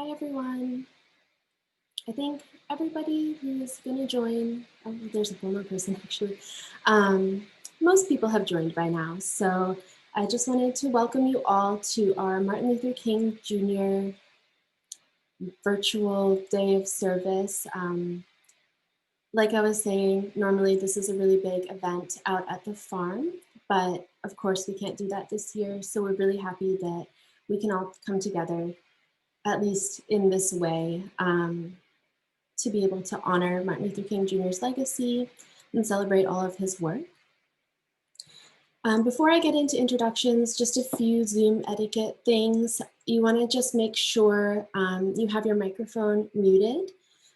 Hi everyone. I think everybody who's going to join, oh, there's one more person actually. Most people have joined by now, so I just wanted to welcome you all to our Martin Luther King Jr. virtual day of service. Like I was saying, normally this is a really big event out at the farm, but of course we can't do that this year, so we're really happy that we can all come together, at least in this way, to be able to honor Martin Luther King Jr.'s legacy and celebrate all of his work. Before I get into introductions, just a few Zoom etiquette things. You want to just make sure you have your microphone muted.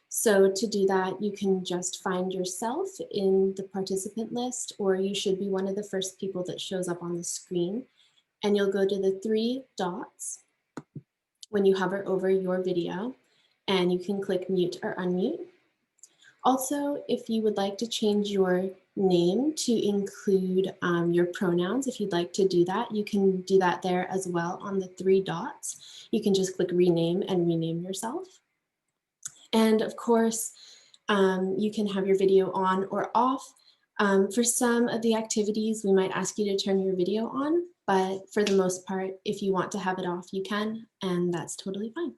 So to do that, you can just find yourself in the participant list, or you should be one of the first people that shows up on the screen. And you'll go to the 3 dots when you hover over your video, and you can click mute or unmute. Also, if you would like to change your name to include your pronouns, if you'd like to do that, you can do that there as well on the 3 dots. You can just click rename and rename yourself. And of course, you can have your video on or off. For some of the activities, we might ask you to turn your video on, but for the most part, if you want to have it off, you can, and that's totally fine.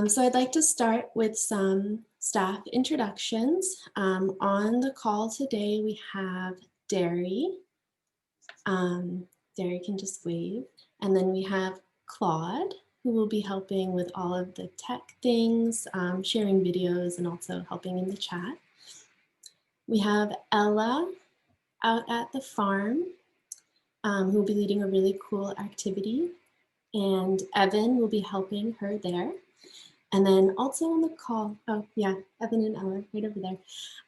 So I'd like to start with some staff introductions. On the call today, we have Derry. Derry can just wave. And then we have Claude, who will be helping with all of the tech things, sharing videos, and also helping in the chat. We have Ella out at the farm, who will be leading a really cool activity. And Evan will be helping her there. And then also on the call, oh yeah, Evan and Ella right over there.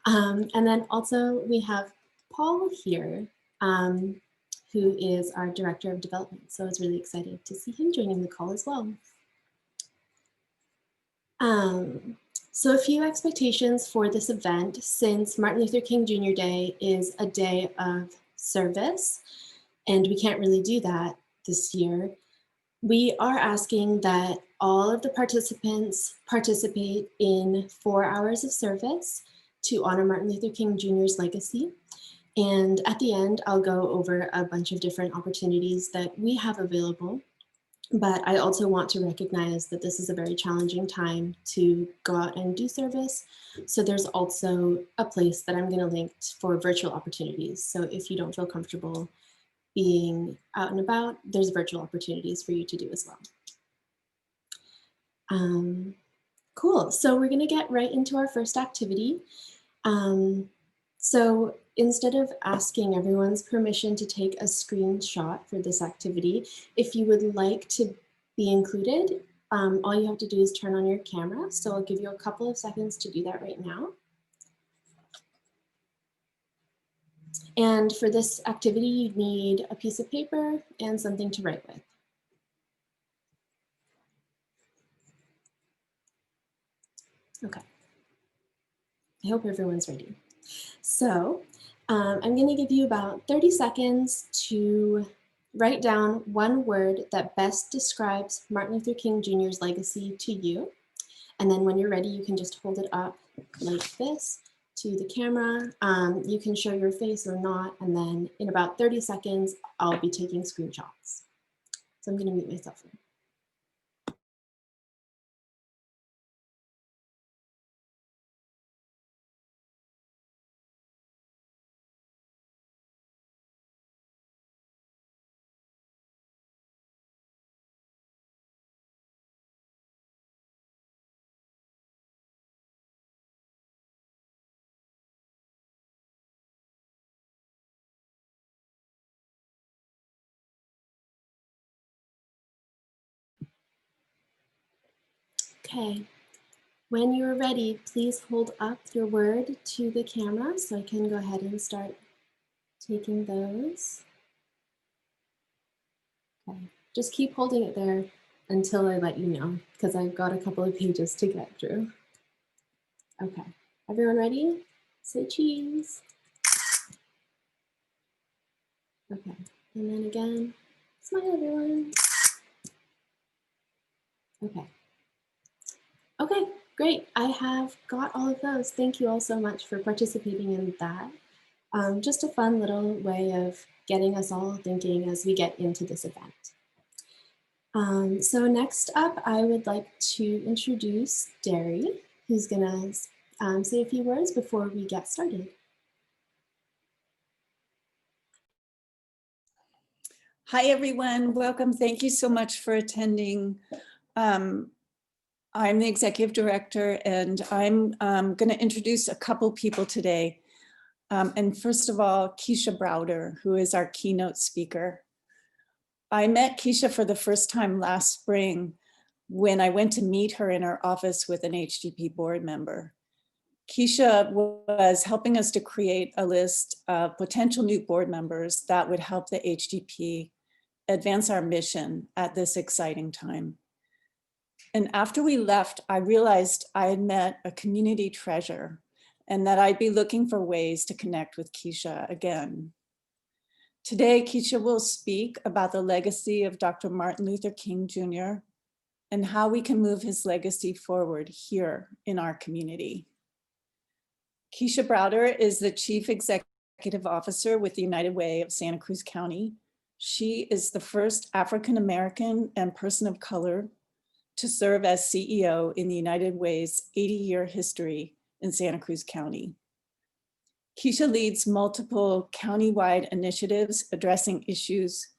And then also we have Paul here, who is our Director of Development. So I was really excited to see him joining the call as well. So a few expectations for this event, since Martin Luther King Jr. Day is a day of service, and we can't really do that this year. We are asking that all of the participants participate in 4 hours of service to honor Martin Luther King Jr.'s legacy. And at the end, I'll go over a bunch of different opportunities that we have available. But I also want to recognize that this is a very challenging time to go out and do service. So there's also a place that I'm going to link for virtual opportunities. So if you don't feel comfortable being out and about, there's virtual opportunities for you to do as well. Cool, so we're gonna get right into our first activity. So instead of asking everyone's permission to take a screenshot for this activity, if you would like to be included, all you have to do is turn on your camera. So I'll give you a couple of seconds to do that right now. And for this activity, you need a piece of paper and something to write with. Okay, I hope everyone's ready. So I'm going to give you about 30 seconds to write down one word that best describes Martin Luther King Jr.'s legacy to you. And then when you're ready, you can just hold it up like this to the camera. You can show your face or not. And then in about 30 seconds, I'll be taking screenshots. So I'm going to mute myself. Okay. When you're ready, please hold up your word to the camera so I can go ahead and start taking those. Okay, just keep holding it there until I let you know, because I've got a couple of pages to get through. Okay, everyone ready? Say cheese. Okay, and then again, smile everyone. Okay, Great, I have got all of those. Thank you all so much for participating in that. Just a fun little way of getting us all thinking as we get into this event. So next up, I would like to introduce Derry, who's gonna say a few words before we get started. Hi, everyone. Welcome. Thank you so much for attending. I'm the executive director, and I'm going to introduce a couple people today. And first of all, Keisha Browder, who is our keynote speaker. I met Keisha for the first time last spring when I went to meet her in her office with an HDP board member. Keisha was helping us to create a list of potential new board members that would help the HDP advance our mission at this exciting time. And after we left, I realized I had met a community treasure and that I'd be looking for ways to connect with Keisha again. Today, Keisha will speak about the legacy of Dr. Martin Luther King Jr. and how we can move his legacy forward here in our community. Keisha Browder is the Chief Executive Officer with the United Way of Santa Cruz County. She is the first African-American and person of color to serve as CEO in the United Way's 80-year history in Santa Cruz County. Keisha leads multiple county-wide initiatives addressing issues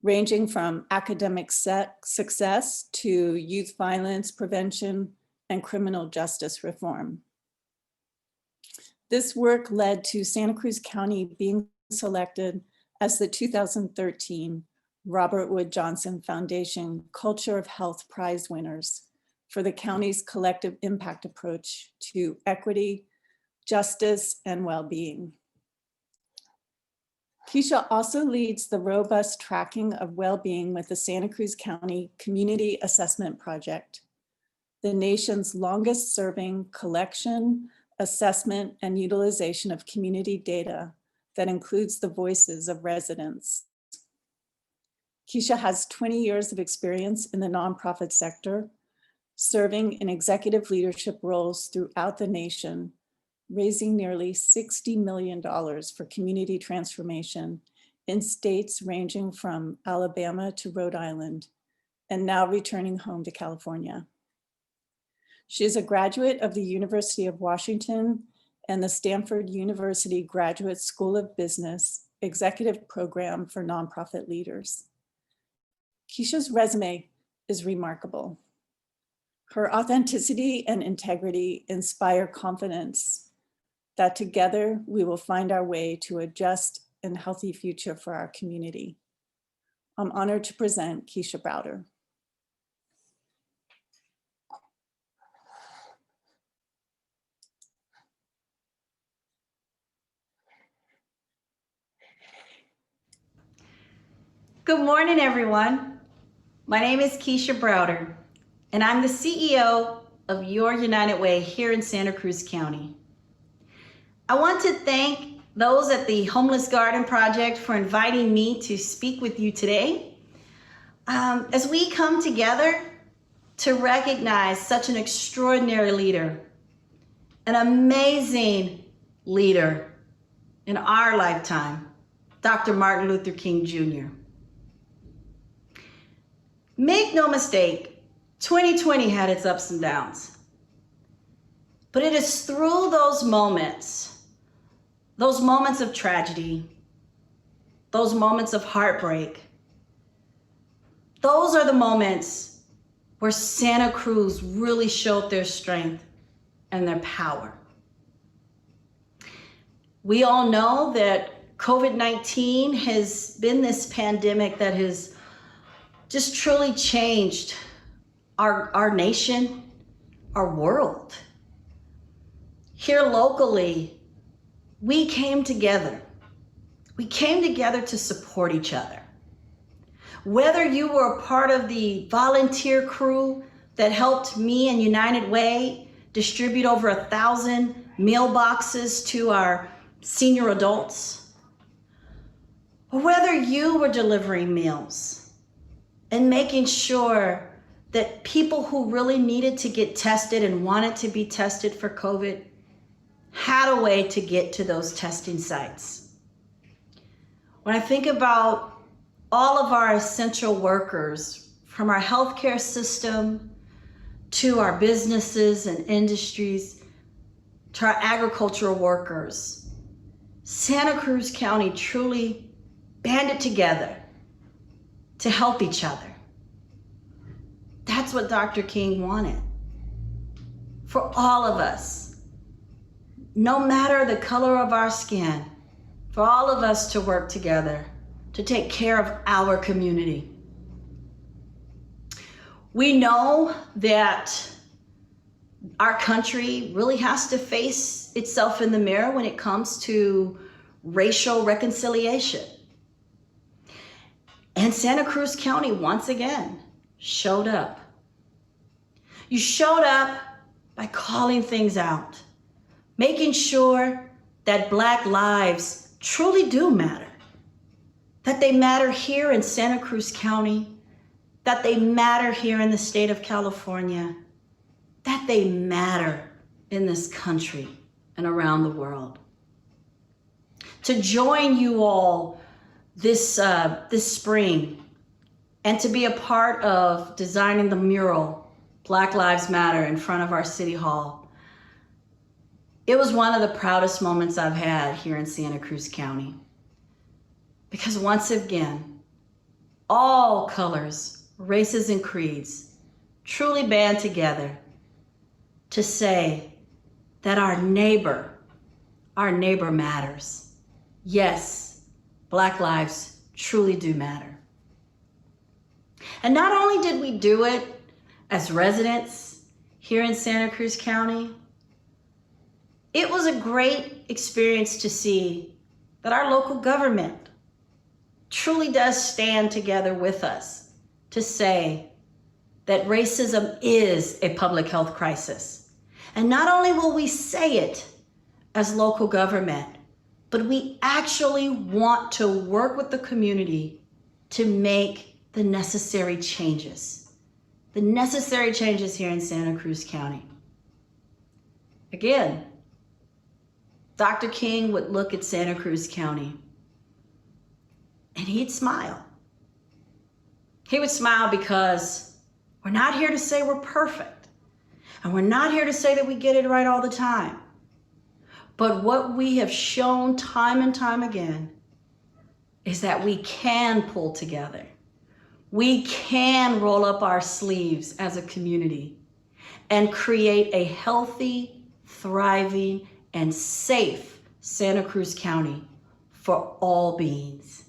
ranging from academic success to youth violence prevention and criminal justice reform. This work led to Santa Cruz County being selected as the 2013 Robert Wood Johnson Foundation Culture of Health Prize winners for the county's collective impact approach to equity, justice, and well-being. Keisha also leads the robust tracking of well-being with the Santa Cruz County Community Assessment Project, the nation's longest serving collection, assessment, and utilization of community data that includes the voices of residents. Keisha has 20 years of experience in the nonprofit sector, serving in executive leadership roles throughout the nation, raising nearly $60 million for community transformation in states ranging from Alabama to Rhode Island, and now returning home to California. She is a graduate of the University of Washington and the Stanford University Graduate School of Business Executive Program for Nonprofit Leaders. Keisha's resume is remarkable. Her authenticity and integrity inspire confidence that together we will find our way to a just and healthy future for our community. I'm honored to present Keisha Browder. Good morning, everyone. My name is Keisha Browder, and I'm the CEO of Your United Way here in Santa Cruz County. I want to thank those at the Homeless Garden Project for inviting me to speak with you today. As we come together to recognize such an extraordinary leader, an amazing leader in our lifetime, Dr. Martin Luther King Jr. Make no mistake, 2020 had its ups and downs. But it is through those moments of tragedy, those moments of heartbreak, those are the moments where Santa Cruz really showed their strength and their power. We all know that COVID-19 has been this pandemic that has just truly changed our nation, our world. Here locally, we came together. We came together to support each other. Whether you were a part of the volunteer crew that helped me and United Way distribute over 1,000 meal boxes to our senior adults, or whether you were delivering meals and making sure that people who really needed to get tested and wanted to be tested for COVID had a way to get to those testing sites. When I think about all of our essential workers, from our healthcare system to our businesses and industries, to our agricultural workers, Santa Cruz County truly banded together to help each other. That's what Dr. King wanted for all of us, no matter the color of our skin, for all of us to work together to take care of our community. We know that our country really has to face itself in the mirror when it comes to racial reconciliation. And Santa Cruz County, once again, showed up. You showed up by calling things out, making sure that Black lives truly do matter, that they matter here in Santa Cruz County, that they matter here in the state of California, that they matter in this country and around the world. To join you all this spring and to be a part of designing the mural, Black Lives Matter, in front of our City Hall, it was one of the proudest moments I've had here in Santa Cruz County. Because once again, all colors, races, and creeds truly band together to say that our neighbor matters. Yes, Black lives truly do matter. And not only did we do it as residents here in Santa Cruz County, it was a great experience to see that our local government truly does stand together with us to say that racism is a public health crisis. And not only will we say it as local government, but we actually want to work with the community to make the necessary changes here in Santa Cruz County. Again, Dr. King would look at Santa Cruz County and he'd smile. He would smile because we're not here to say we're perfect, and we're not here to say that we get it right all the time. But what we have shown time and time again is that we can pull together. We can roll up our sleeves as a community and create a healthy, thriving, and safe Santa Cruz County for all beings.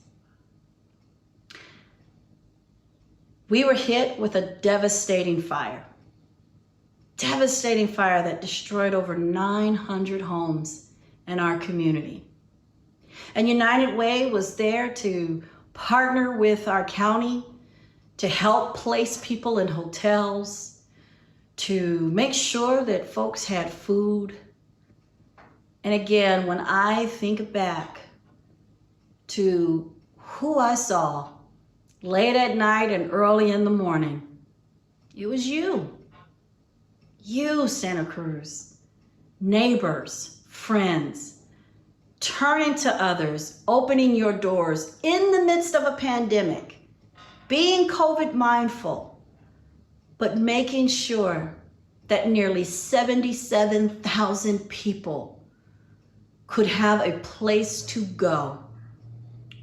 We were hit with a devastating fire that destroyed over 900 homes in our community. And United Way was there to partner with our county to help place people in hotels, to make sure that folks had food. And again, when I think back to who I saw late at night and early in the morning, it was you, Santa Cruz, neighbors, friends, turning to others, opening your doors in the midst of a pandemic, being COVID mindful, but making sure that nearly 77,000 people could have a place to go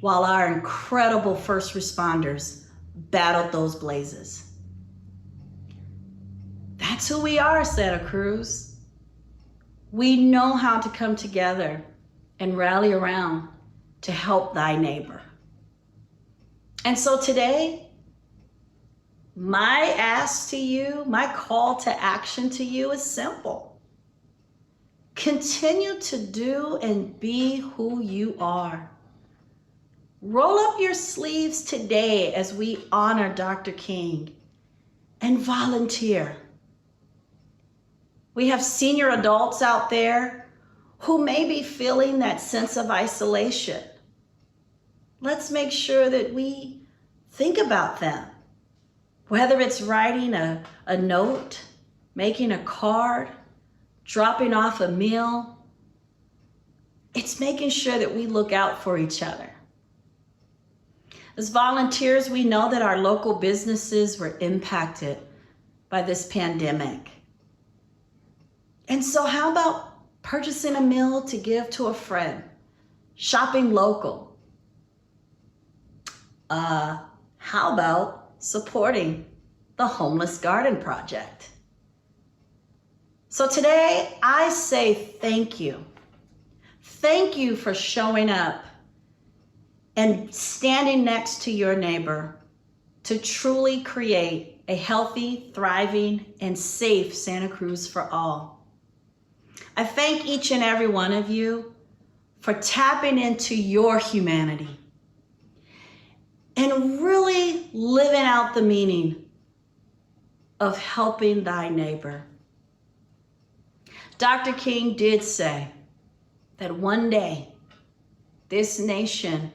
while our incredible first responders battled those blazes. That's who we are, Santa Cruz. We know how to come together and rally around to help thy neighbor. And so today, my ask to you, my call to action to you is simple. Continue to do and be who you are. Roll up your sleeves today as we honor Dr. King and volunteer. We have senior adults out there who may be feeling that sense of isolation. Let's make sure that we think about them Whether it's writing a note, making a card, dropping off a meal, it's making sure that we look out for each other. As volunteers, we know that our local businesses were impacted by this pandemic. And so how about purchasing a meal to give to a friend, shopping local? How about supporting the Homeless Garden Project? So today I say thank you. Thank you for showing up and standing next to your neighbor to truly create a healthy, thriving, and safe Santa Cruz for all. I thank each and every one of you for tapping into your humanity and really living out the meaning of helping thy neighbor. Dr. King did say that one day this nation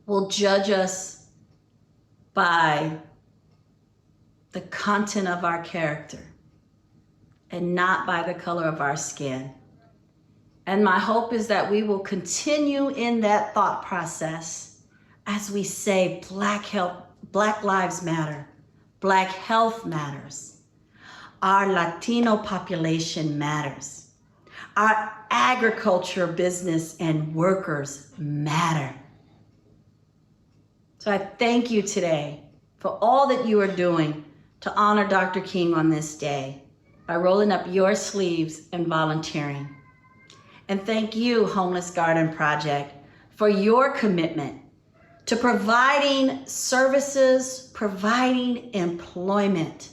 will judge us by the content of our character and not by the color of our skin. And my hope is that we will continue in that thought process as we say Black Lives Matter, Black health matters, our Latino population matters, our agriculture, business, and workers matter. So I thank you today for all that you are doing to honor Dr. King on this day by rolling up your sleeves and volunteering. And thank you, Homeless Garden Project, for your commitment to providing services, providing employment,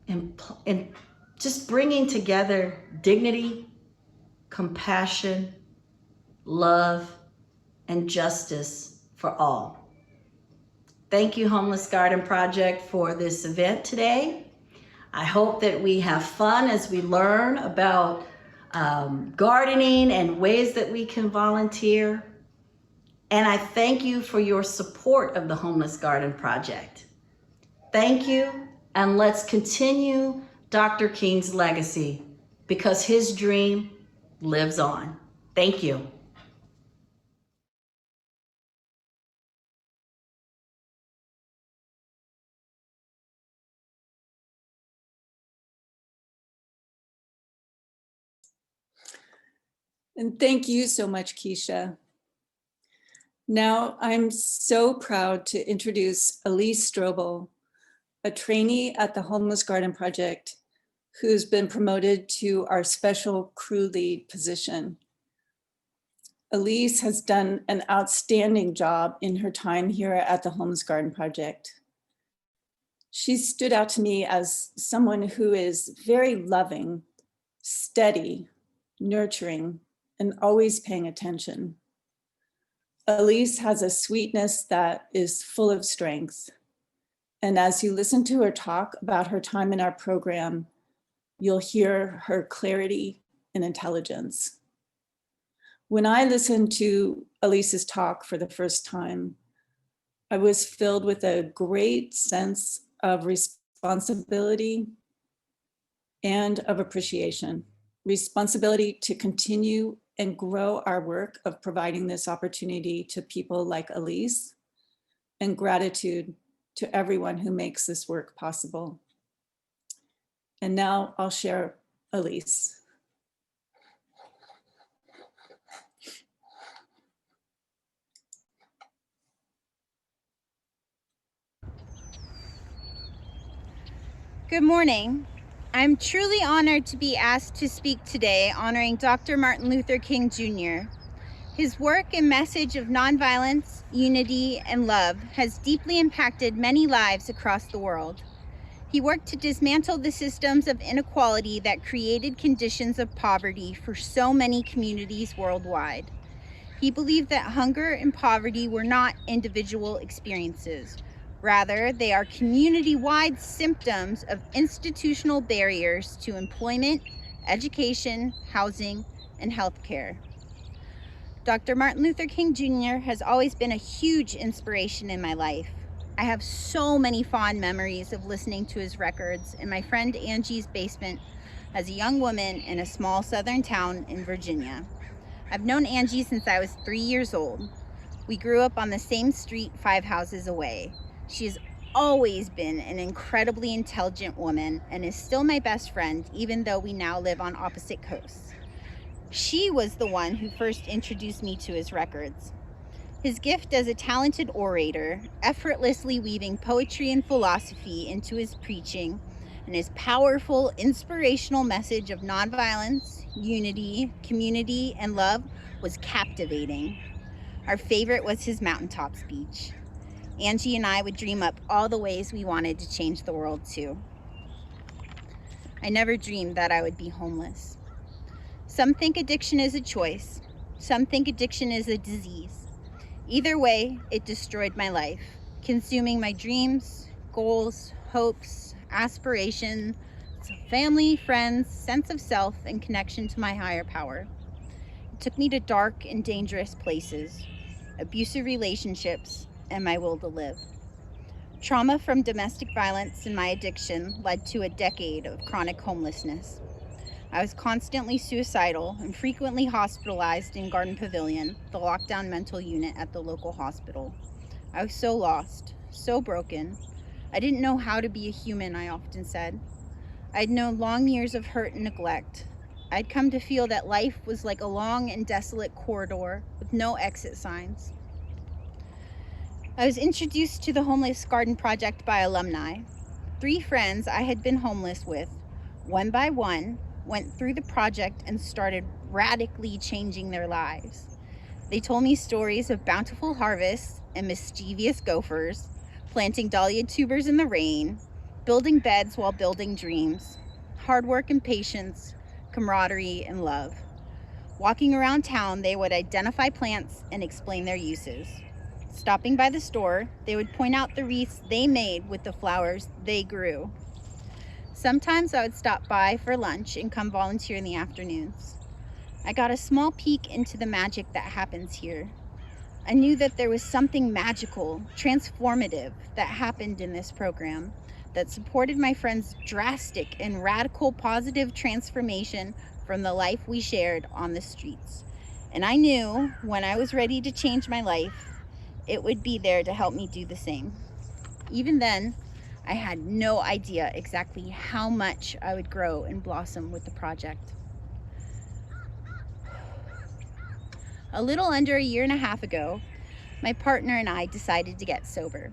and just bringing together dignity, compassion, love, and justice for all. Thank you, Homeless Garden Project, for this event today. I hope that we have fun as we learn about gardening and ways that we can volunteer. And I thank you for your support of the Homeless Garden Project. Thank you, and let's continue Dr. King's legacy because his dream lives on. Thank you. And thank you so much, Keisha. Now I'm so proud to introduce Elise Strobel, a trainee at the Homeless Garden Project, who's been promoted to our special crew lead position. Elise has done an outstanding job in her time here at the Homeless Garden Project. She stood out to me as someone who is very loving, steady, nurturing, and always paying attention. Elise has a sweetness that is full of strength. And as you listen to her talk about her time in our program, you'll hear her clarity and intelligence. When I listened to Elise's talk for the first time, I was filled with a great sense of responsibility and of appreciation. Responsibility to continue and grow our work of providing this opportunity to people like Elise, and gratitude to everyone who makes this work possible. And now I'll share Elise. Good morning. I'm truly honored to be asked to speak today honoring Dr. Martin Luther King Jr. His work and message of nonviolence, unity, and love has deeply impacted many lives across the world. He worked to dismantle the systems of inequality that created conditions of poverty for so many communities worldwide. He believed that hunger and poverty were not individual experiences. Rather, they are community-wide symptoms of institutional barriers to employment, education, housing, and healthcare. Dr. Martin Luther King Jr. has always been a huge inspiration in my life. I have so many fond memories of listening to his records in my friend Angie's basement as a young woman in a small southern town in Virginia. I've known Angie since I was 3 years old. We grew up on the same street 5 houses away. She has always been an incredibly intelligent woman and is still my best friend, even though we now live on opposite coasts. She was the one who first introduced me to his records. His gift as a talented orator, effortlessly weaving poetry and philosophy into his preaching, and his powerful, inspirational message of nonviolence, unity, community, and love was captivating. Our favorite was his mountaintop speech. Angie and I would dream up all the ways we wanted to change the world too. I never dreamed that I would be homeless. Some think addiction is a choice. Some think addiction is a disease. Either way, it destroyed my life, consuming my dreams, goals, hopes, aspirations, family, friends, sense of self, and connection to my higher power. It took me to dark and dangerous places, abusive relationships, and my will to live. Trauma from domestic violence and my addiction led to a decade of chronic homelessness. I was constantly suicidal and frequently hospitalized in Garden Pavilion, the lockdown mental unit at the local hospital. I was so lost, so broken. I didn't know how to be a human, I often said. I'd known long years of hurt and neglect. I'd come to feel that life was like a long and desolate corridor with no exit signs. I was introduced to the Homeless Garden Project by alumni. 3 friends I had been homeless with, one by one, went through the project and started radically changing their lives. They told me stories of bountiful harvests and mischievous gophers, planting dahlia tubers in the rain, building beds while building dreams, hard work and patience, camaraderie and love. Walking around town, they would identify plants and explain their uses. Stopping by the store, they would point out the wreaths they made with the flowers they grew. Sometimes I would stop by for lunch and come volunteer in the afternoons. I got a small peek into the magic that happens here. I knew that there was something magical, transformative that happened in this program that supported my friends' drastic and radical positive transformation from the life we shared on the streets. And I knew when I was ready to change my life, it would be there to help me do the same. Even then, I had no idea exactly how much I would grow and blossom with the project. A little under a year and a half ago, my partner and I decided to get sober.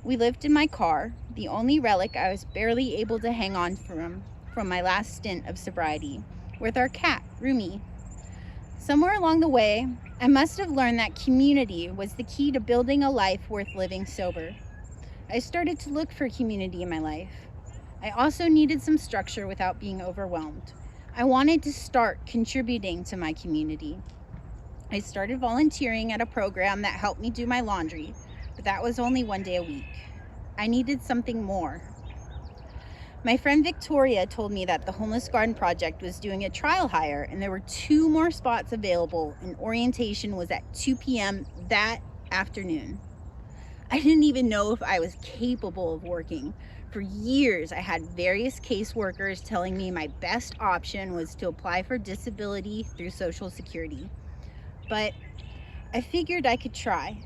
We lived in my car, the only relic I was barely able to hang on from my last stint of sobriety, with our cat, Rumi. Somewhere along the way, I must have learned that community was the key to building a life worth living sober. I started to look for community in my life. I also needed some structure without being overwhelmed. I wanted to start contributing to my community. I started volunteering at a program that helped me do my laundry, but that was only 1 day a week. I needed something more. My friend Victoria told me that the Homeless Garden Project was doing a trial hire and there were 2 more spots available and orientation was at 2 p.m. that afternoon. I didn't even know if I was capable of working. For years, I had various caseworkers telling me my best option was to apply for disability through Social Security. But I figured I could try.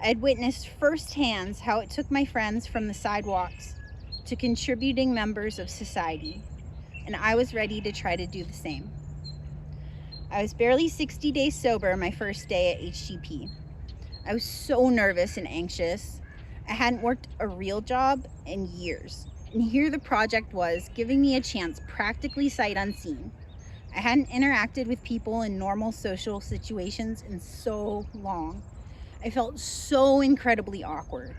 I had witnessed firsthand how it took my friends from the sidewalks to contributing members of society, and I was ready to try to do the same. I was barely 60 days sober my first day at HGP. I was so nervous and anxious. I hadn't worked a real job in years, and here the project was, giving me a chance practically sight unseen. I hadn't interacted with people in normal social situations in so long. I felt so incredibly awkward.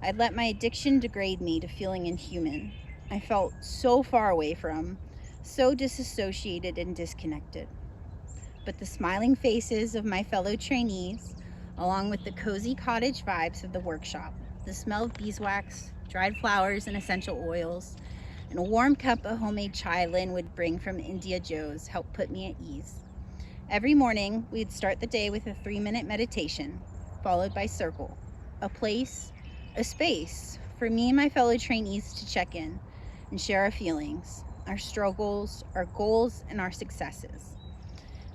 I'd let my addiction degrade me to feeling inhuman. I felt so far away from, so disassociated and disconnected. But the smiling faces of my fellow trainees, along with the cozy cottage vibes of the workshop, the smell of beeswax, dried flowers and essential oils, and a warm cup of homemade chai Lynn would bring from India Joe's helped put me at ease. Every morning, we'd start the day with a 3-minute meditation, followed by circle, a place, a space for me and my fellow trainees to check in and share our feelings, our struggles, our goals, and our successes.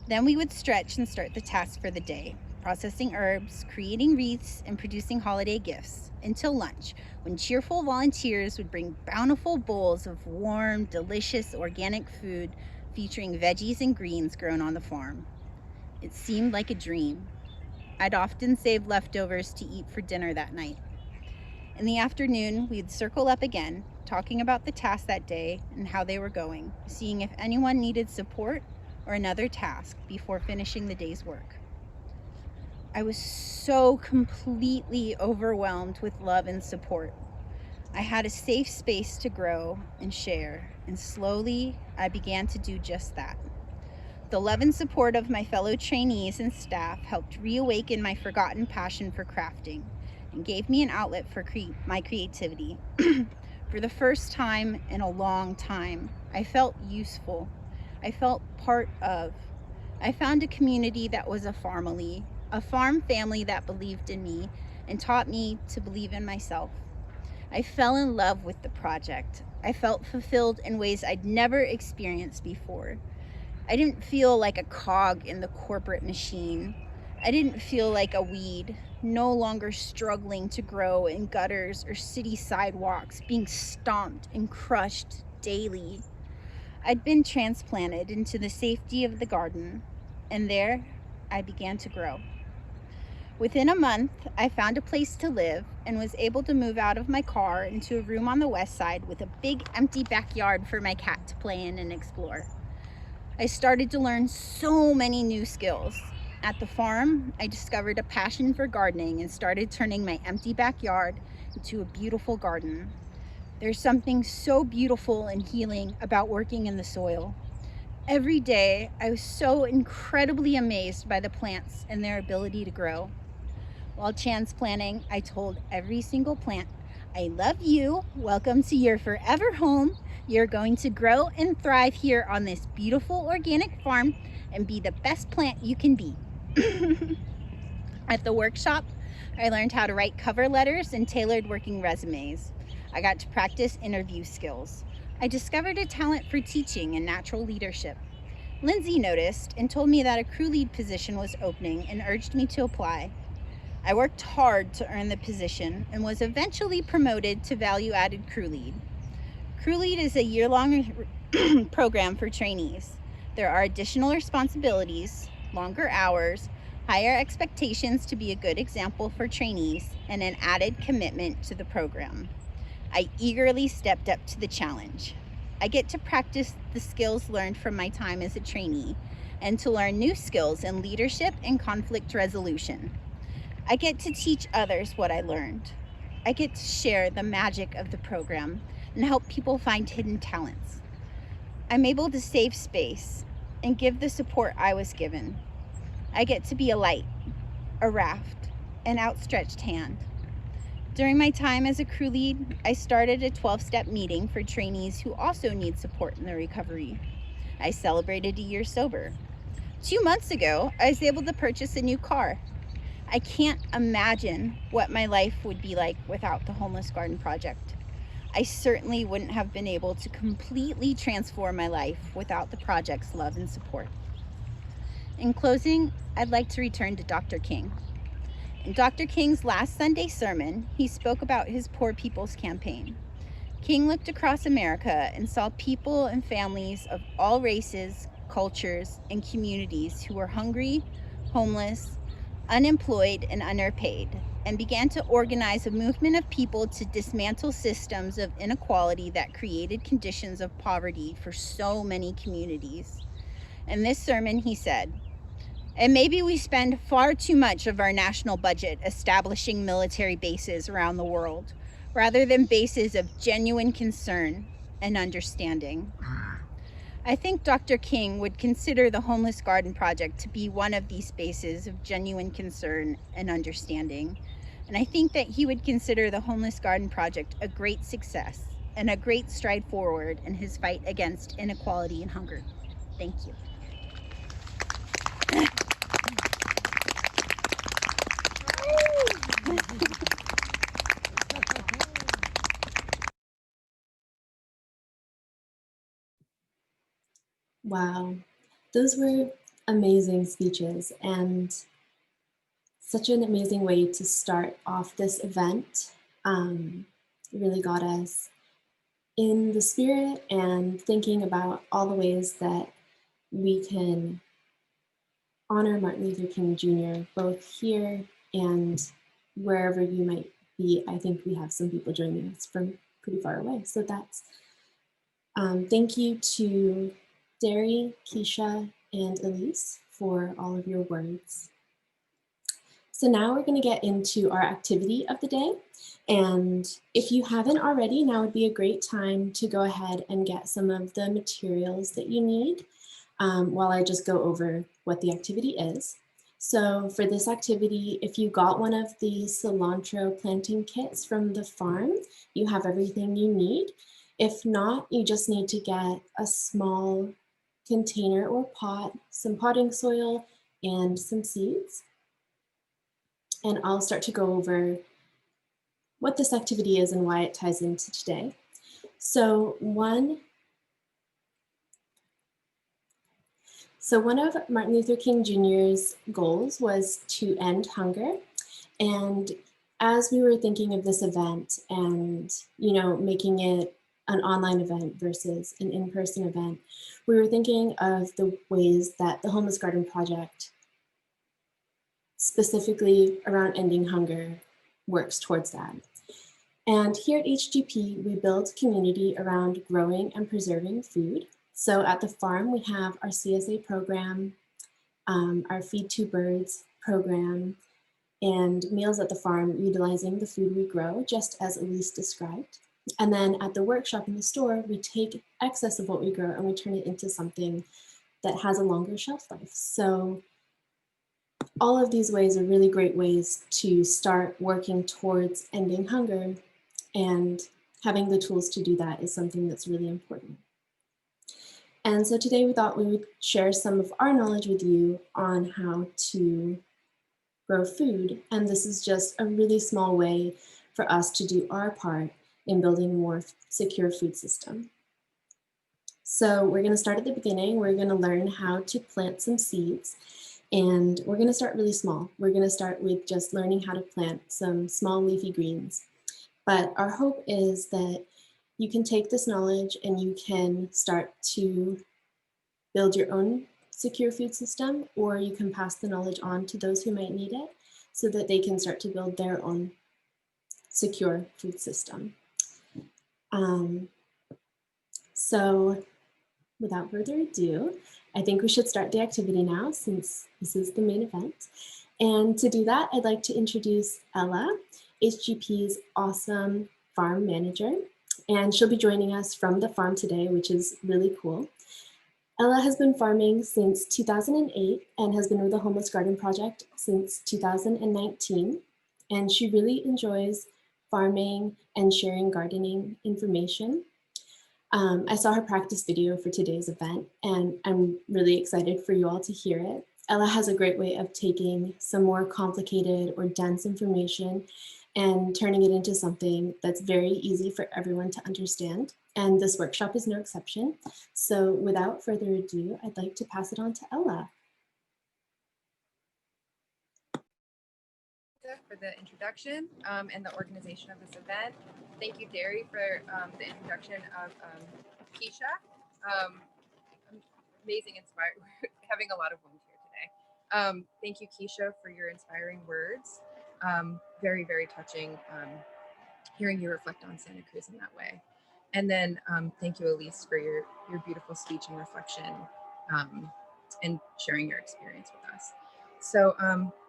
Then we would stretch and start the task for the day, processing herbs, creating wreaths, and producing holiday gifts, until lunch, when cheerful volunteers would bring bountiful bowls of warm, delicious organic food featuring veggies and greens grown on the farm. It seemed like a dream. I'd often save leftovers to eat for dinner that night. In the afternoon, we'd circle up again, talking about the tasks that day and how they were going, seeing if anyone needed support or another task before finishing the day's work. I was so completely overwhelmed with love and support. I had a safe space to grow and share, and slowly I began to do just that. The love and support of my fellow trainees and staff helped reawaken my forgotten passion for crafting and gave me an outlet for my creativity. For the first time in a long time, I felt useful. I felt part of. I found a community that was a farm family that believed in me and taught me to believe in myself. I fell in love with the project. I felt fulfilled in ways I'd never experienced before. I didn't feel like a cog in the corporate machine. I didn't feel like a weed, no longer struggling to grow in gutters or city sidewalks, being stomped and crushed daily. I'd been transplanted into the safety of the garden, and there I began to grow. Within a month, I found a place to live and was able to move out of my car into a room on the west side with a big empty backyard for my cat to play in and explore. I started to learn so many new skills. At the farm, I discovered a passion for gardening and started turning my empty backyard into a beautiful garden. There's something so beautiful and healing about working in the soil. Every day, I was so incredibly amazed by the plants and their ability to grow. While transplanting, I told every single plant, I love you, welcome to your forever home. You're going to grow and thrive here on this beautiful organic farm and be the best plant you can be. At the workshop, I learned how to write cover letters and tailored working resumes. I got to practice interview skills. I discovered a talent for teaching and natural leadership. Lindsay noticed and told me that a crew lead position was opening and urged me to apply. I worked hard to earn the position and was eventually promoted to value-added crew lead. Crew lead is a year-long program for trainees. There are additional responsibilities, longer hours, higher expectations to be a good example for trainees, and an added commitment to the program. I eagerly stepped up to the challenge. I get to practice the skills learned from my time as a trainee and to learn new skills in leadership and conflict resolution. I get to teach others what I learned. I get to share the magic of the program and help people find hidden talents. I'm able to save space and give the support I was given. I get to be a light, a raft, an outstretched hand. During my time as a crew lead, I started a 12-step meeting for trainees who also need support in their recovery. I celebrated a year sober. 2 months ago, I was able to purchase a new car. I can't imagine what my life would be like without the Homeless Garden Project. I certainly wouldn't have been able to completely transform my life without the project's love and support. In closing, I'd like to return to Dr. King. In Dr. King's last Sunday sermon, he spoke about his Poor People's Campaign. King looked across America and saw people and families of all races, cultures, and communities who were hungry, homeless, unemployed, and underpaid, and began to organize a movement of people to dismantle systems of inequality that created conditions of poverty for so many communities. In this sermon, he said, "And maybe we spend far too much of our national budget establishing military bases around the world, rather than bases of genuine concern and understanding." I think Dr. King would consider the Homeless Garden Project to be one of these spaces of genuine concern and understanding. And I think that he would consider the Homeless Garden Project a great success and a great stride forward in his fight against inequality and hunger. Thank you. Wow, those were amazing speeches and such an amazing way to start off this event. It really got us in the spirit and thinking about all the ways that we can honor Martin Luther King Jr. both here and wherever you might be. I think we have some people joining us from pretty far away. So that's thank you to Derry, Keisha, and Elise for all of your words. So now we're going to get into our activity of the day. And if you haven't already, now would be a great time to go ahead and get some of the materials that you need while I just go over what the activity is. So for this activity, if you got one of the cilantro planting kits from the farm, you have everything you need. If not, you just need to get a small container or pot, some potting soil, and some seeds. And I'll start to go over what this activity is and why it ties into today. So one of Martin Luther King Jr.'s goals was to end hunger. And as we were thinking of this event and, making it an online event versus an in-person event, we were thinking of the ways that the Homeless Garden Project, specifically around ending hunger, works towards that. And here at HGP, we build community around growing and preserving food. So at the farm, we have our CSA program, our Feed Two Birds program, and Meals at the Farm, utilizing the food we grow, just as Elise described. And then at the workshop in the store, we take excess of what we grow and we turn it into something that has a longer shelf life. So all of these ways are really great ways to start working towards ending hunger, and having the tools to do that is something that's really important. And so today we thought we would share some of our knowledge with you on how to grow food. And this is just a really small way for us to do our part in building a more secure food system. So we're going to start at the beginning. We're going to learn how to plant some seeds. And we're going to start really small. We're going to start with just learning how to plant some small leafy greens. But our hope is that you can take this knowledge and you can start to build your own secure food system, or you can pass the knowledge on to those who might need it so that they can start to build their own secure food system. So without further ado, I think we should start the activity now since this is the main event. And to do that, I'd like to introduce Ella, HGP's awesome farm manager, and she'll be joining us from the farm today, which is really cool. Ella has been farming since 2008 and has been with the Homeless Garden Project since 2019. And she really enjoys farming and sharing gardening information. I saw her practice video for today's event, and I'm really excited for you all to hear it. Ella has a great way of taking some more complicated or dense information and turning it into something that's very easy for everyone to understand. And this workshop is no exception. So without further ado, I'd like to pass it on to Ella. For the introduction and the organization of this event. Thank you, Derry, for the introduction of Keisha. Amazing, inspired. We're having a lot of women here today. Thank you, Keisha, for your inspiring words. Very, very touching hearing you reflect on Santa Cruz in that way. And then thank you, Elise, for your beautiful speech and reflection and sharing your experience with us. So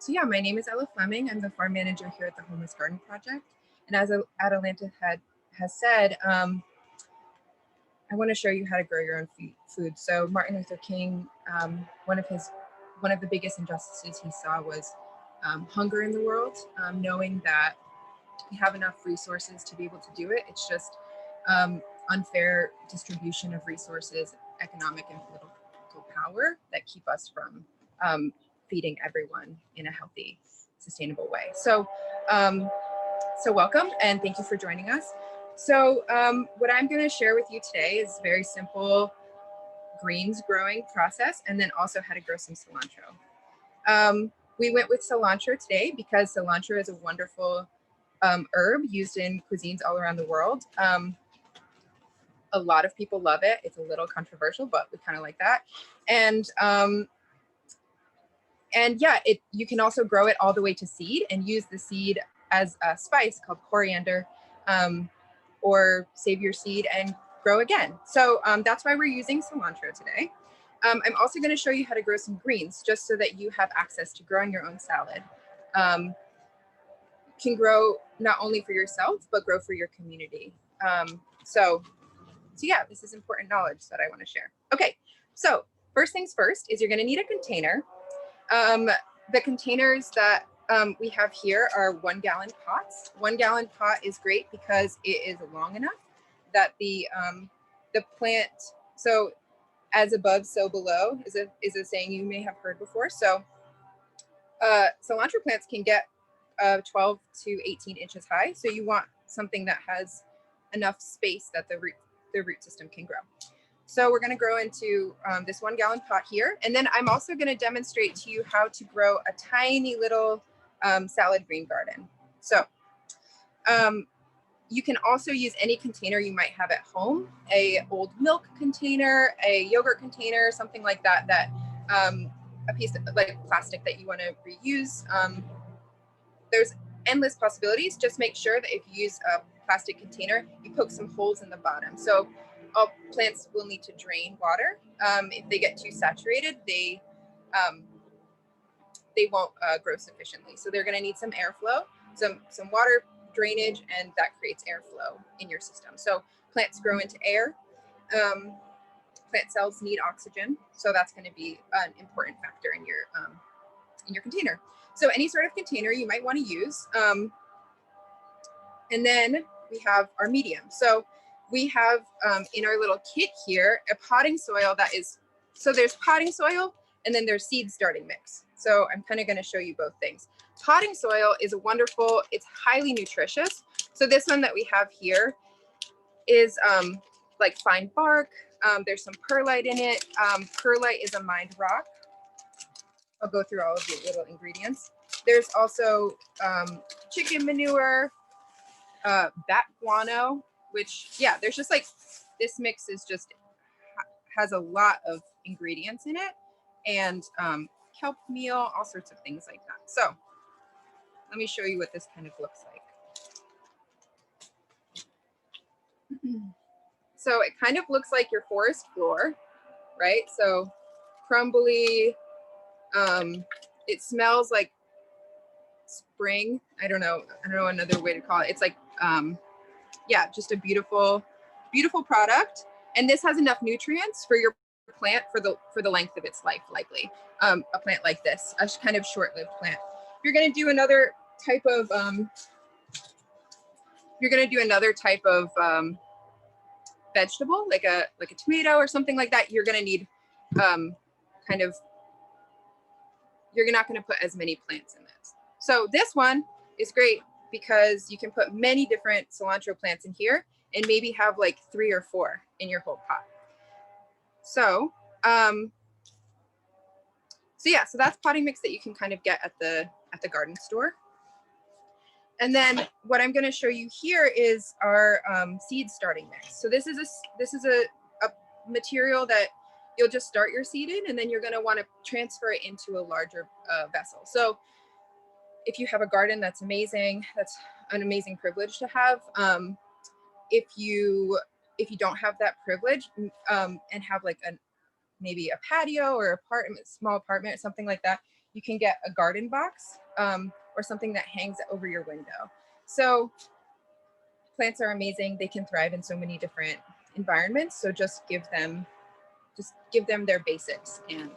yeah, my name is Ella Fleming. I'm the farm manager here at the Homeless Garden Project. And as Atalanta has said, I want to show you how to grow your own food. So Martin Luther King, one of the biggest injustices he saw was hunger in the world, knowing that we have enough resources to be able to do it. It's just unfair distribution of resources, economic and political power that keep us from feeding everyone in a healthy, sustainable way. So, so welcome and thank you for joining us. So what I'm going to share with you today is very simple greens growing process, and then also how to grow some cilantro. We went with cilantro today because cilantro is a wonderful herb used in cuisines all around the world. A lot of people love it. It's a little controversial, but we kind of like that. And yeah, you can also grow it all the way to seed and use the seed as a spice called coriander, or save your seed and grow again. So that's why we're using cilantro today. I'm also going to show you how to grow some greens just so that you have access to growing your own salad. Can grow not only for yourself, but grow for your community. So yeah, this is important knowledge that I want to share. Okay, so first things first is you're going to need a container. The containers that we have here are 1 gallon pots. 1 gallon pot is great because it is long enough that the plant, so as above, so below is a saying you may have heard before. So cilantro plants can get 12 to 18 inches high. So you want something that has enough space that the root system can grow. So we're going to grow into this 1 gallon pot here. And then I'm also going to demonstrate to you how to grow a tiny little salad green garden. So you can also use any container you might have at home, a old milk container, a yogurt container, something like that, a piece of like plastic that you want to reuse. There's endless possibilities. Just make sure that if you use a plastic container, you poke some holes in the bottom. So all plants will need to drain water. If they get too saturated, they won't grow sufficiently. So they're going to need some airflow, some water drainage, and that creates airflow in your system. So plants grow into air. Plant cells need oxygen, so that's going to be an important factor in your container. So any sort of container you might want to use. And then we have our medium. So we have in our little kit here a potting soil that is, so there's potting soil and then there's seed starting mix. So I'm kind of going to show you both things. Potting soil is a wonderful, it's highly nutritious. So this one that we have here is like fine bark. There's some perlite in it. Perlite is a mined rock. I'll go through all of the little ingredients. There's also chicken manure, bat guano, which, yeah, there's just like, this mix is just, has a lot of ingredients in it, and kelp meal, all sorts of things like that. So let me show you what this kind of looks like. So it kind of looks like your forest floor, right? So crumbly, it smells like spring. I don't know another way to call it. It's like, yeah, just a beautiful, beautiful product. And this has enough nutrients for your plant for the length of its life, likely. A plant like this, a kind of short-lived plant. If you're going to do another type of, vegetable, like a tomato or something like that, you're going to need you're not going to put as many plants in this. So this one is great because you can put many different cilantro plants in here and maybe have like 3 or 4 in your whole pot. So, so that's potting mix that you can kind of get at the garden store. And then what I'm going to show you here is our seed starting mix. So this is a material that you'll just start your seed in, and then you're going to want to transfer it into a larger vessel. So if you have a garden, that's amazing. That's an amazing privilege to have. If you don't have that privilege and have like maybe a patio or apartment, small apartment or something like that, you can get a garden box or something that hangs over your window. So plants are amazing. They can thrive in so many different environments. So just give them their basics and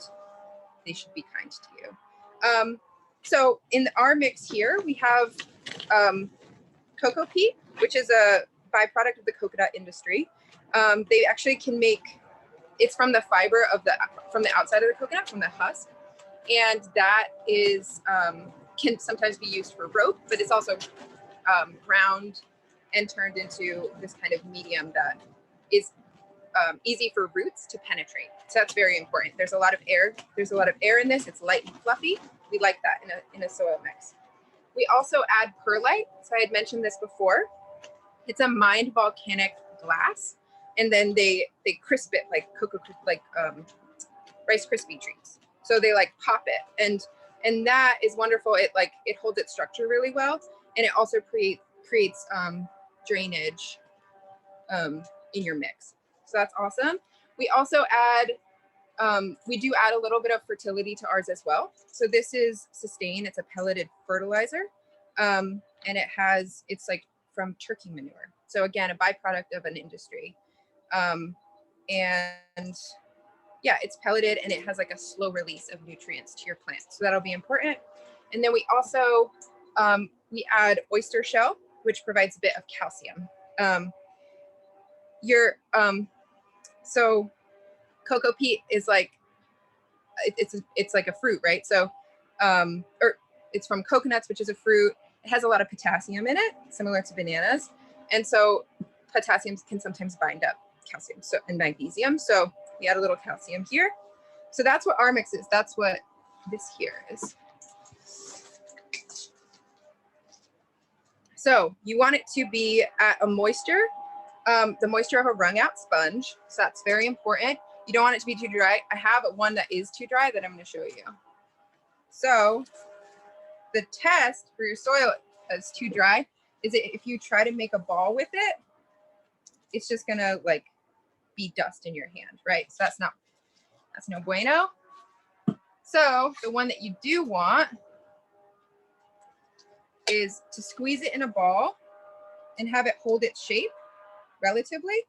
they should be kind to you. So in our mix here, we have cocoa peat, which is a byproduct of the coconut industry. They actually can make, it's from the fiber from the outside of the coconut, from the husk. And that is, can sometimes be used for rope, but it's also ground and turned into this kind of medium that is easy for roots to penetrate. So that's very important. There's a lot of air. There's a lot of air in this. It's light and fluffy. We like that in a soil mix. We also add perlite. So I had mentioned this before. It's a mined volcanic glass, and then they crisp it like Rice Krispie treats. So they like pop it, and that is wonderful. It holds its structure really well, and it also creates drainage in your mix. So that's awesome. We also add we do add a little bit of fertility to ours as well. So this is Sustain. It's a pelleted fertilizer, and it's like from turkey manure. So again, a byproduct of an industry. And yeah, it's pelleted and it has like a slow release of nutrients to your plant. So that'll be important. And then we also, we add oyster shell, which provides a bit of calcium. So cocoa peat is like, it's like a fruit, right? So, or it's from coconuts, which is a fruit. It has a lot of potassium in it, similar to bananas. And so potassium can sometimes bind up calcium and magnesium. So we add a little calcium here. So that's what our mix is. That's what this here is. So you want it to be at a moisture, the moisture of a wrung out sponge. So that's very important. You don't want it to be too dry. I have one that is too dry that I'm going to show you. So the test for your soil as too dry is that if you try to make a ball with it, it's just going to like be dust in your hand, right? So that's no bueno. So the one that you do want is to squeeze it in a ball and have it hold its shape relatively.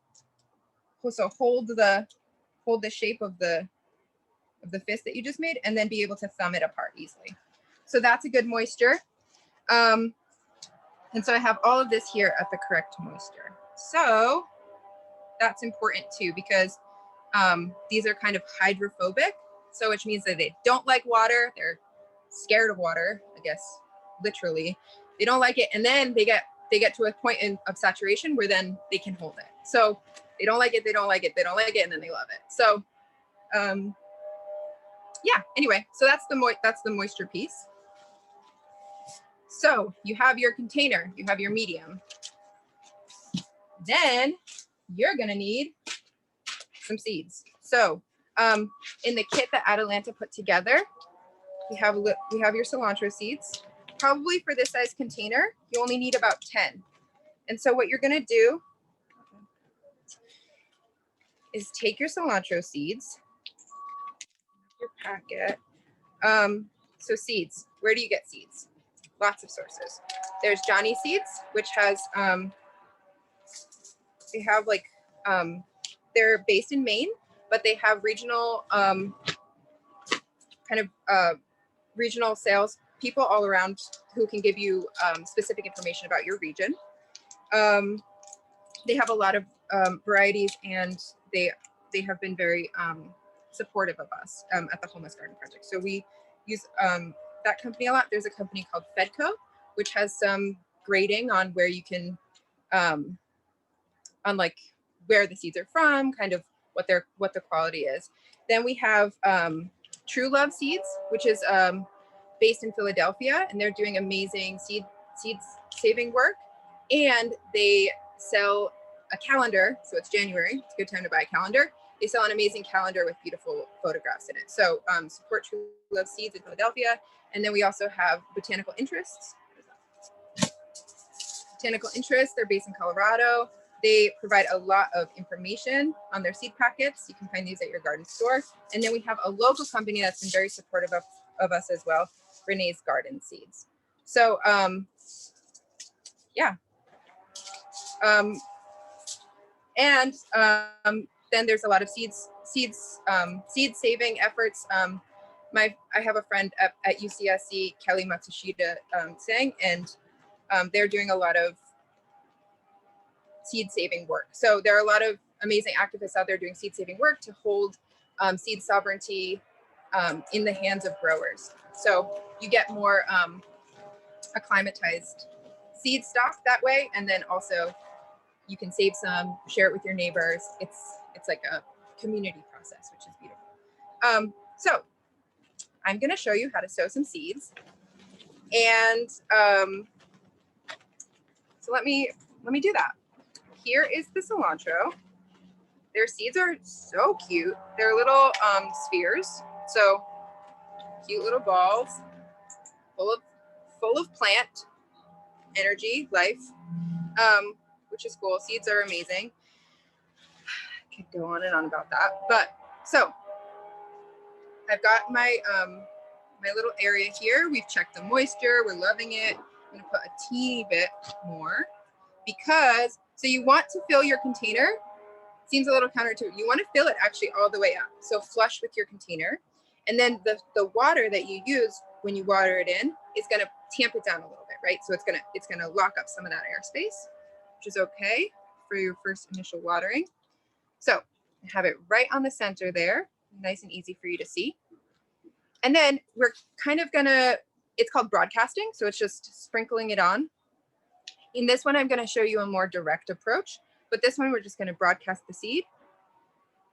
So hold the shape of the fist that you just made, and then be able to thumb it apart easily. So that's a good moisture. And so I have all of this here at the correct moisture. So that's important too, because these are kind of hydrophobic. So which means that they don't like water. They're scared of water, I guess, literally. They don't like it. And then they get to a point of saturation where then they can hold it. So they don't like it, they don't like it, they don't like it, and then they love it. So yeah, anyway, so that's the moisture piece. So you have your container, you have your medium. Then you're gonna need some seeds. So in the kit that Atalanta put together, we have your cilantro seeds. Probably for this size container, you only need about 10. And so what you're gonna do is take your cilantro seeds, your packet. So seeds, where do you get seeds? Lots of sources. There's Johnny Seeds, which has, they have like, they're based in Maine, but they have regional, regional sales people all around who can give you specific information about your region. They have a lot of varieties, and they have been very supportive of us at the Homeless Garden Project. So we use that company a lot. There's a company called Fedco, which has some grading on where you can, on like where the seeds are from, kind of what the quality is. Then we have True Love Seeds, which is based in Philadelphia, and they're doing amazing seeds saving work. And they sell a calendar, so it's January, it's a good time to buy a calendar. They sell an amazing calendar with beautiful photographs in it. So support True Love Seeds in Philadelphia. And then we also have Botanical Interests. Botanical Interests, they're based in Colorado. They provide a lot of information on their seed packets. You can find these at your garden store. And then we have a local company that's been very supportive of us as well, Renee's Garden Seeds. So yeah. Then there's a lot of seed saving efforts. I have a friend at UCSC, Kelly Matsushita, saying, and they're doing a lot of seed saving work. So there are a lot of amazing activists out there doing seed saving work to hold seed sovereignty in the hands of growers. So you get more acclimatized seed stock that way, and then also You can save some, share it with your neighbors. It's like a community process, which is beautiful. So I'm going to show you how to sow some seeds. And so let me do that. Here is the cilantro. Their seeds are so cute. They're little spheres. So cute little balls full of plant energy, life, which is cool. Seeds are amazing. I could go on and on about that. But so I've got my my little area here. We've checked the moisture. We're loving it. I'm gonna put a teeny bit more because, so you want to fill your container. Seems a little counterintuitive. You want to fill it actually all the way up. So flush with your container. And then the water that you use when you water it in is gonna tamp it down a little bit, right? So it's gonna lock up some of that airspace, which is okay for your first initial watering. So have it right on the center there, nice and easy for you to see. And then we're kind of gonna, it's called broadcasting. So it's just sprinkling it on. In this one, I'm gonna show you a more direct approach, but this one, we're just gonna broadcast the seed.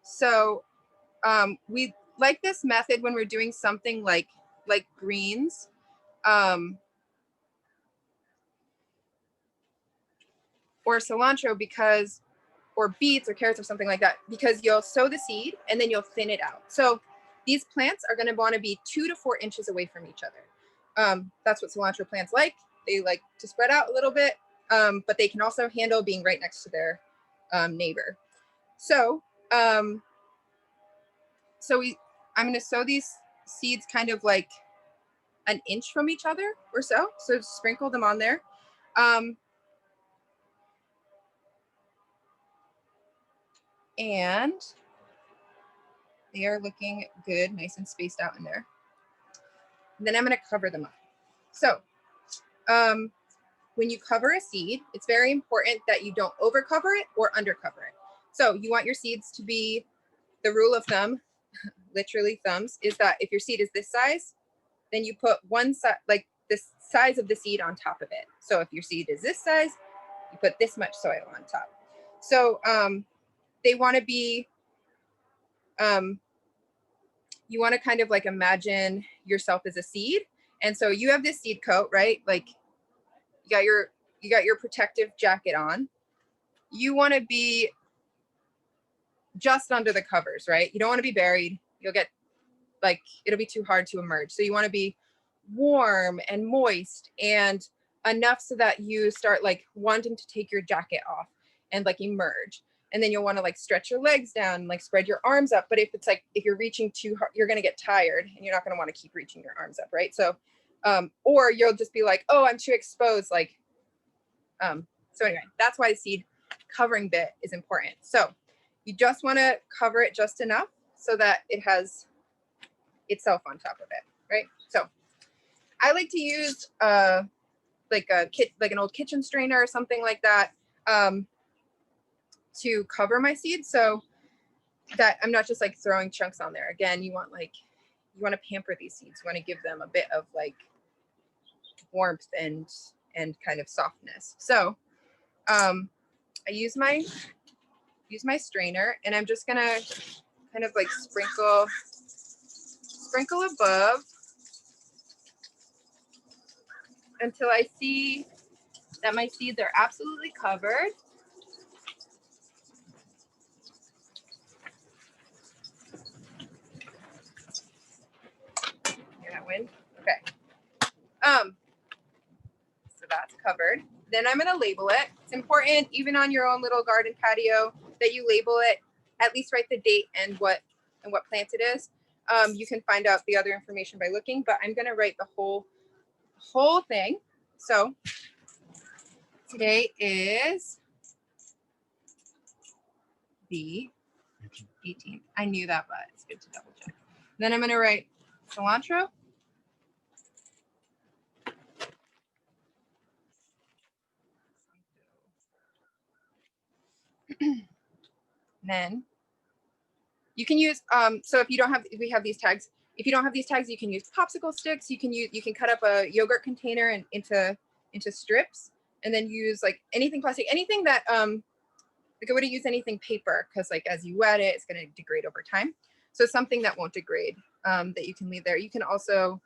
So we like this method when we're doing something like greens. Or cilantro because, or beets or carrots or something like that, because you'll sow the seed and then you'll thin it out. So these plants are gonna wanna be 2 to 4 inches away from each other. That's what cilantro plants like. They like to spread out a little bit, but they can also handle being right next to their neighbor. So, I'm gonna sow these seeds kind of like an inch from each other or so. So sprinkle them on there. And they are looking good, nice and spaced out in there. And then I'm gonna cover them up. So when you cover a seed, it's very important that you don't overcover it or undercover it. So you want your seeds to be, the rule of thumb, literally thumbs, is that if your seed is this size, then you put one side, like this size of the seed on top of it. So if your seed is this size, you put this much soil on top. So they want to be, you want to kind of like imagine yourself as a seed. And so you have this seed coat, right? Like you got your protective jacket on. You want to be just under the covers, right? You don't want to be buried. You'll get like, it'll be too hard to emerge. So you want to be warm and moist and enough so that you start like wanting to take your jacket off and like emerge. And then you'll want to like stretch your legs down, like spread your arms up. But if it's like, if you're reaching too hard, you're going to get tired and you're not going to want to keep reaching your arms up, right? So, or you'll just be like, oh, I'm too exposed. Like, so anyway, that's why the seed covering bit is important. So you just want to cover it just enough so that it has itself on top of it, right? So I like to use like an old kitchen strainer or something like that to cover my seeds, so that I'm not just like throwing chunks on there. Again, you want to pamper these seeds. You want to give them a bit of like warmth and kind of softness. So I use my strainer, and I'm just gonna kind of like sprinkle above until I see that my seeds are absolutely covered. Hear that wind? Okay. So that's covered. Then I'm gonna label it. It's important, even on your own little garden patio, that you label it, at least write the date and what plant it is. You can find out the other information by looking, but I'm gonna write the whole thing. So today is the 18th. I knew that, but it's good to double check. Then I'm gonna write cilantro. Then you can use, so if you don't have, we have these tags. If you don't have these tags, you can use popsicle sticks. You can cut up a yogurt container and into strips, and then use like anything plastic, anything that Like I wouldn't use anything paper because like as you wet it, it's going to degrade over time. So something that won't degrade that you can leave there. You can also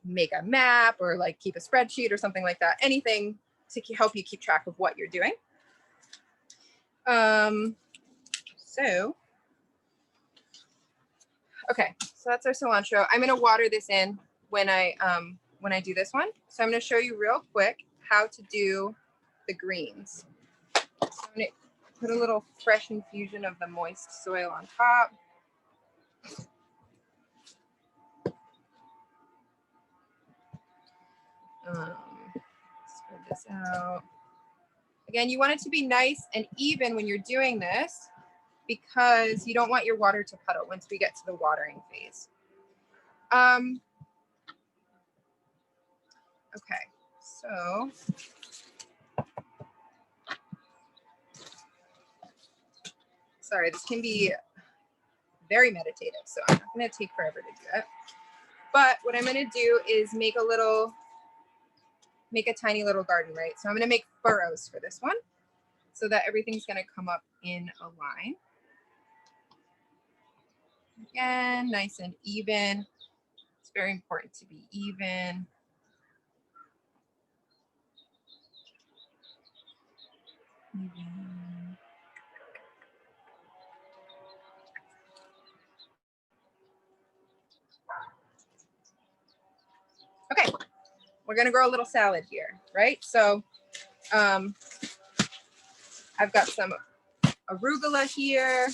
make a map or like keep a spreadsheet or something like that. Anything to help you keep track of what you're doing. Okay, so that's our cilantro. I'm going to water this in when I do this one. So I'm going to show you real quick how to do the greens. So I'm going to put a little fresh infusion of the moist soil on top. Spread this out. Again, you want it to be nice and even when you're doing this because you don't want your water to puddle once we get to the watering phase. Okay, so sorry, this can be very meditative, so I'm not going to take forever to do it. But what I'm going to do is make a tiny little garden, right? So I'm going to make furrows for this one so that everything's going to come up in a line. Again, nice and even. It's very important to be even. Okay, we're gonna grow a little salad here, right? So I've got some arugula here.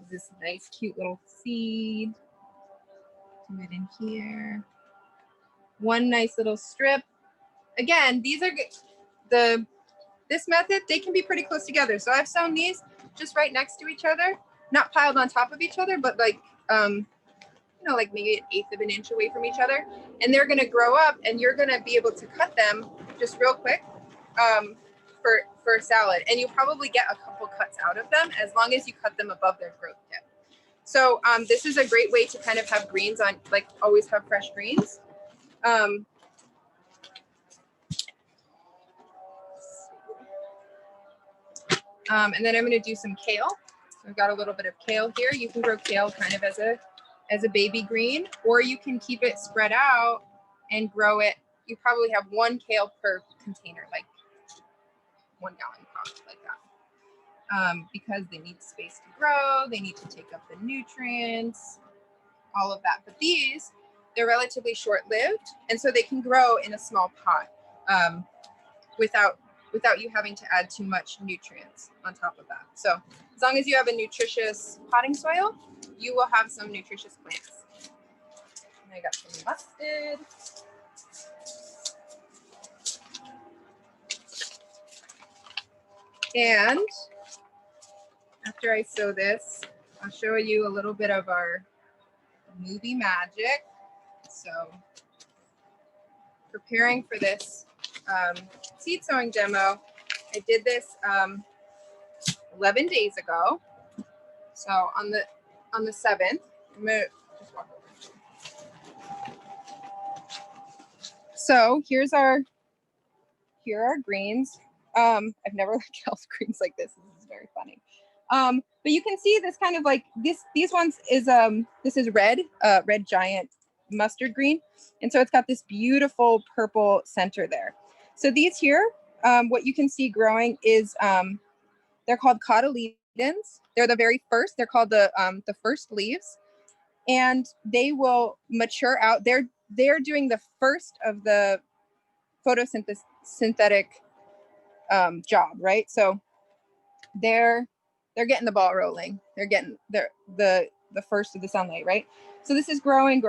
This nice, cute little seed. Do it in here. One nice little strip. Again, these are this method, they can be pretty close together. So I've sown these just right next to each other, not piled on top of each other, but like, you know, like maybe 1/8 of an inch away from each other. And they're gonna grow up and you're gonna be able to cut them just real quick for salad. And you'll probably get a couple cuts out of them as long as you cut them above their growth tip. So this is a great way to kind of have greens on, like always have fresh greens. And then I'm going to do some kale. So I've got a little bit of kale here. You can grow kale kind of as a baby green, or you can keep it spread out and grow it. You probably have 1 kale per container, like 1 gallon pot, like that. Because they need space to grow, they need to take up the nutrients, all of that. But these, they're relatively short-lived, and so they can grow in a small pot without you having to add too much nutrients on top of that. So as long as you have a nutritious potting soil, you will have some nutritious plants. And I got some mustard. And after I sow this, I'll show you a little bit of our movie magic. So preparing for this seed sowing demo, I did this 11 days ago. So on the 7th, I'm gonna just walk over. So here are our greens. I've never held greens like this. This is very funny. But you can see this kind of like these ones is this is red giant mustard green, and so it's got this beautiful purple center there. So these here, what you can see growing is they're called cotyledons. They're the very first. They're called the first leaves, and they will mature out. They're doing the first of the photosynthetic job, right? So they're getting the ball rolling. They're getting the first of the sunlight, right? So this is growing.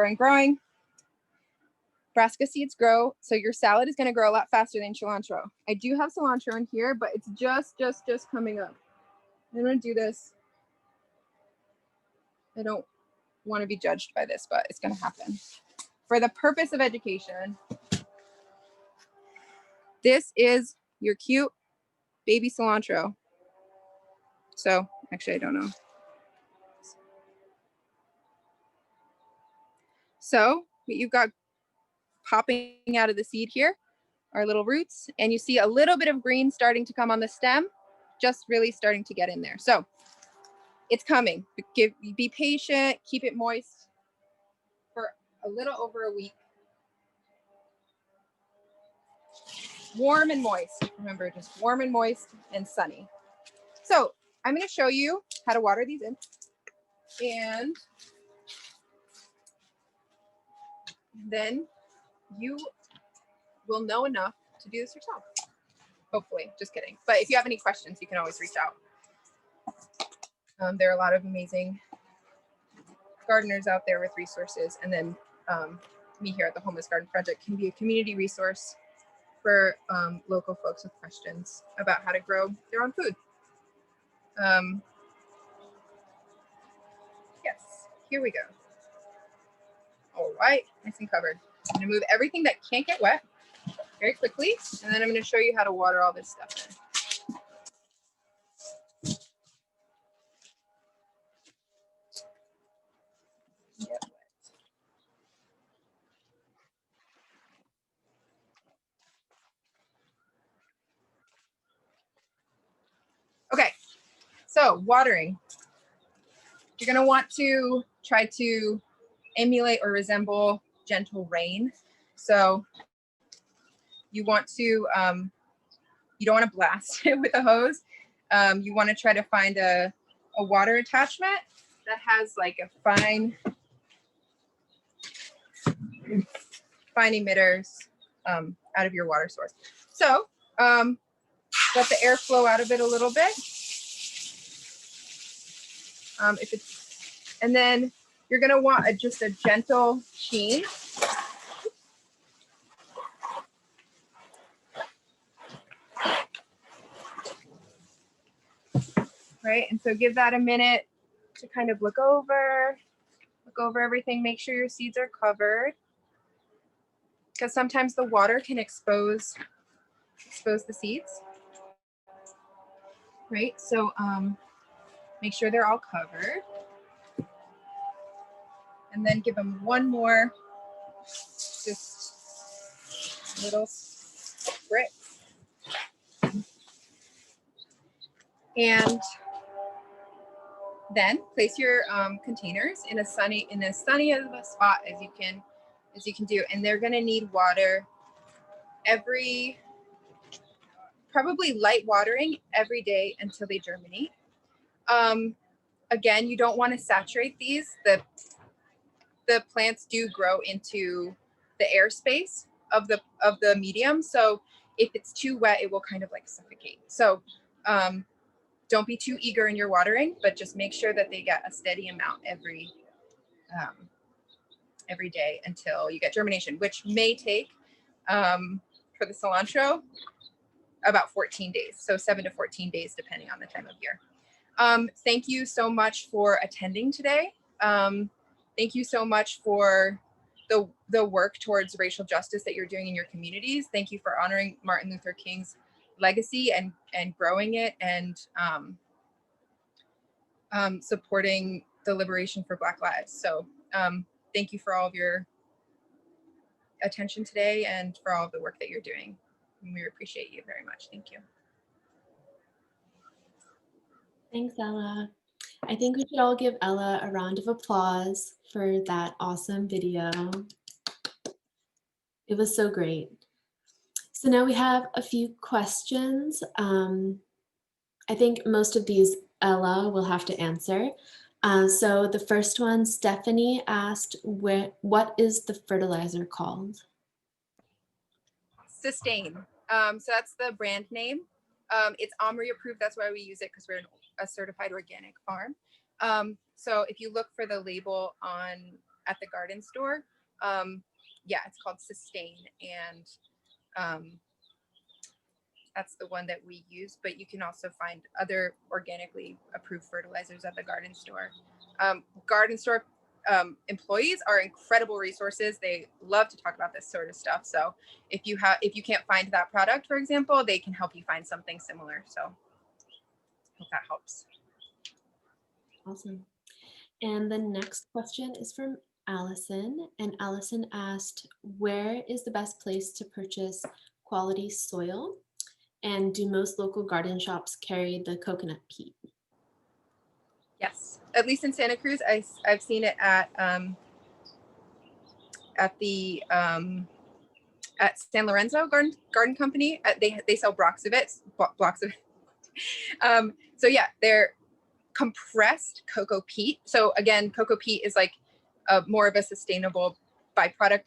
Brassica seeds grow, so your salad is going to grow a lot faster than cilantro. I do have cilantro in here, but it's just coming up. I'm going to do this. I don't want to be judged by this, but it's going to happen. For the purpose of education, this is your cute baby cilantro. So actually, I don't know. So what you've got popping out of the seed here our little roots, and you see a little bit of green starting to come on the stem, just really starting to get in there. So it's coming. Be patient, keep it moist for a little over a week. Warm and moist. Remember, just warm and moist and sunny. So I'm going to show you how to water these in. And then you will know enough to do this yourself. Hopefully, just kidding. But if you have any questions, you can always reach out. There are a lot of amazing gardeners out there with resources. And then me here at the Homeless Garden Project can be a community resource for local folks with questions about how to grow their own food. Yes, here we go. All right, nice and covered. I'm gonna move everything that can't get wet very quickly, and then I'm gonna show you how to water all this stuff in. Yep. Okay, so watering. You're gonna want to try to emulate or resemble gentle rain. So you want to, you don't want to blast it with a hose. You want to try to find a water attachment that has like a fine emitters out of your water source. So let the air flow out of it a little bit. And then you're gonna want just a gentle sheen. Right, and so give that a minute to kind of look over everything, make sure your seeds are covered. Because sometimes the water can expose the seeds. Right, so make sure they're all covered. And then give them one more, just little spritz. And then place your containers in as sunny of a spot as you can do. And they're gonna need water probably light watering every day until they germinate. Again, you don't want to saturate these. The plants do grow into the airspace of the medium. So if it's too wet, it will kind of like suffocate. So don't be too eager in your watering, but just make sure that they get a steady amount every day until you get germination, which may take for the cilantro about 14 days. So 7 to 14 days, depending on the time of year. Thank you so much for attending today. Thank you so much for the work towards racial justice that you're doing in your communities. Thank you for honoring Martin Luther King's legacy and growing it, and supporting the liberation for Black lives. So thank you for all of your attention today and for all of the work that you're doing. We appreciate you very much. Thank you. Thanks, Ella. I think we should all give Ella a round of applause for that awesome video. It was so great. So now we have a few questions. I think most of these Ella will have to answer. So the first one, Stephanie asked, what is the fertilizer called? Sustain. So that's the brand name. It's OMRI approved. That's why we use it, because we're a certified organic farm. So if you look for the label at the garden store, yeah, it's called Sustain, and that's the one that we use. But you can also find other organically approved fertilizers at the garden store. Garden store employees are incredible resources. They love to talk about this sort of stuff. So if you can't find that product, for example, they can help you find something similar. So hope that helps. Awesome. And the next question is from Allison. And Allison asked, where is the best place to purchase quality soil? And do most local garden shops carry the coconut peat? Yes, at least in Santa Cruz, I've seen it at the at San Lorenzo Garden Company. They sell blocks of it. So yeah, they're compressed cocoa peat. So again, cocoa peat is like more of a sustainable byproduct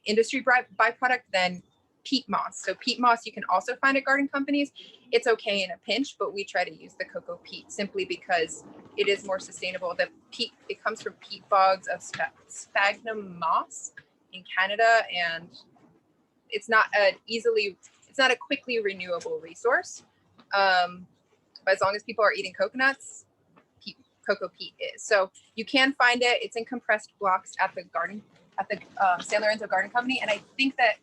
industry byproduct than peat moss. So peat moss you can also find at garden companies. It's okay in a pinch, but we try to use the cocoa peat simply because it is more sustainable. The peat, it comes from peat bogs of sphagnum moss in Canada, and it's not a quickly renewable resource. But as long as people are eating coconuts, cocoa peat is. So you can find it. It's in compressed blocks at the San Lorenzo Garden Company, and I think that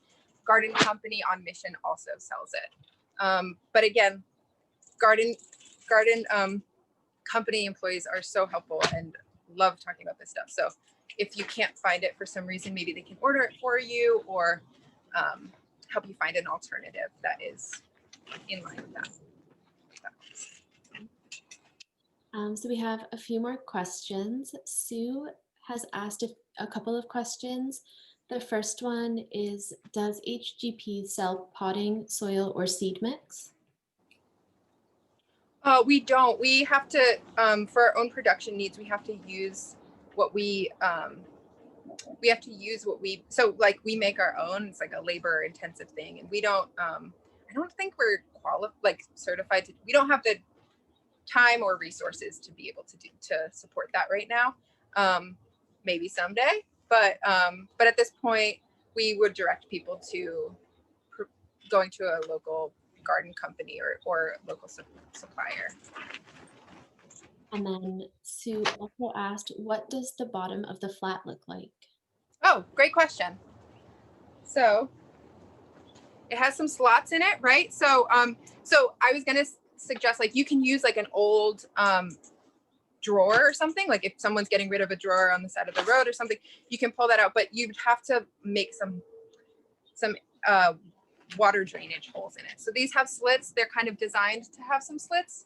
Garden Company on Mission also sells it. But again, garden company employees are so helpful and love talking about this stuff. So if you can't find it for some reason, maybe they can order it for you or help you find an alternative that is in line with that. So we have a few more questions. Sue has asked a couple of questions. The first one is, does HGP sell potting, soil, or seed mix? We don't. We have to, for our own production needs, we have to use what so like we make our own. It's like a labor intensive thing, and we don't, I don't think we're certified to, we don't have the time or resources to be able to support that right now. Maybe someday, but at this point we would direct people to going to a local garden company or local supplier. And then Sue also asked, what does the bottom of the flat look like? Oh, great question. So it has some slots in it, right? So so I was gonna suggest like you can use like an old drawer or something, like if someone's getting rid of a drawer on the side of the road or something, you can pull that out, but you'd have to make some water drainage holes in it. So these have slits. They're kind of designed to have some slits.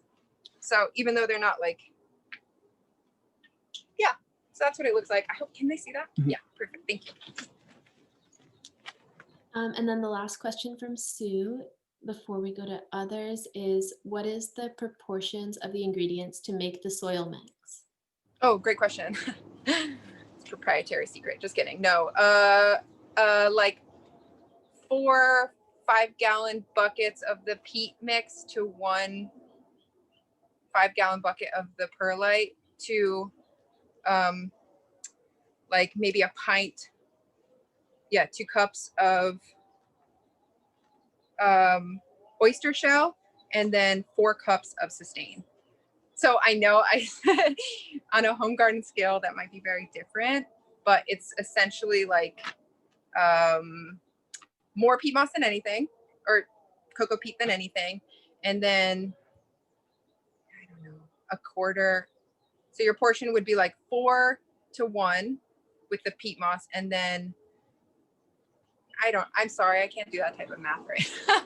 So even though they're not like, yeah, so that's what it looks like. I hope, can they see that? Mm-hmm. Yeah, perfect, thank you. And then the last question from Sue before we go to others is, what is the proportions of the ingredients to make the soil mix? Oh, great question. It's a proprietary secret, just kidding. No, like 4 5-gallon buckets of the peat mix to 1 5-gallon bucket of the perlite to like maybe a pint, 2 cups of oyster shell, and then 4 cups of sustain. So I know I said on a home garden scale that might be very different, but it's essentially like more peat moss than anything, or cocoa peat than anything, and then I don't know, a quarter. So your portion would be like 4 to 1 with the peat moss, and then I'm sorry, I can't do that type of math right now.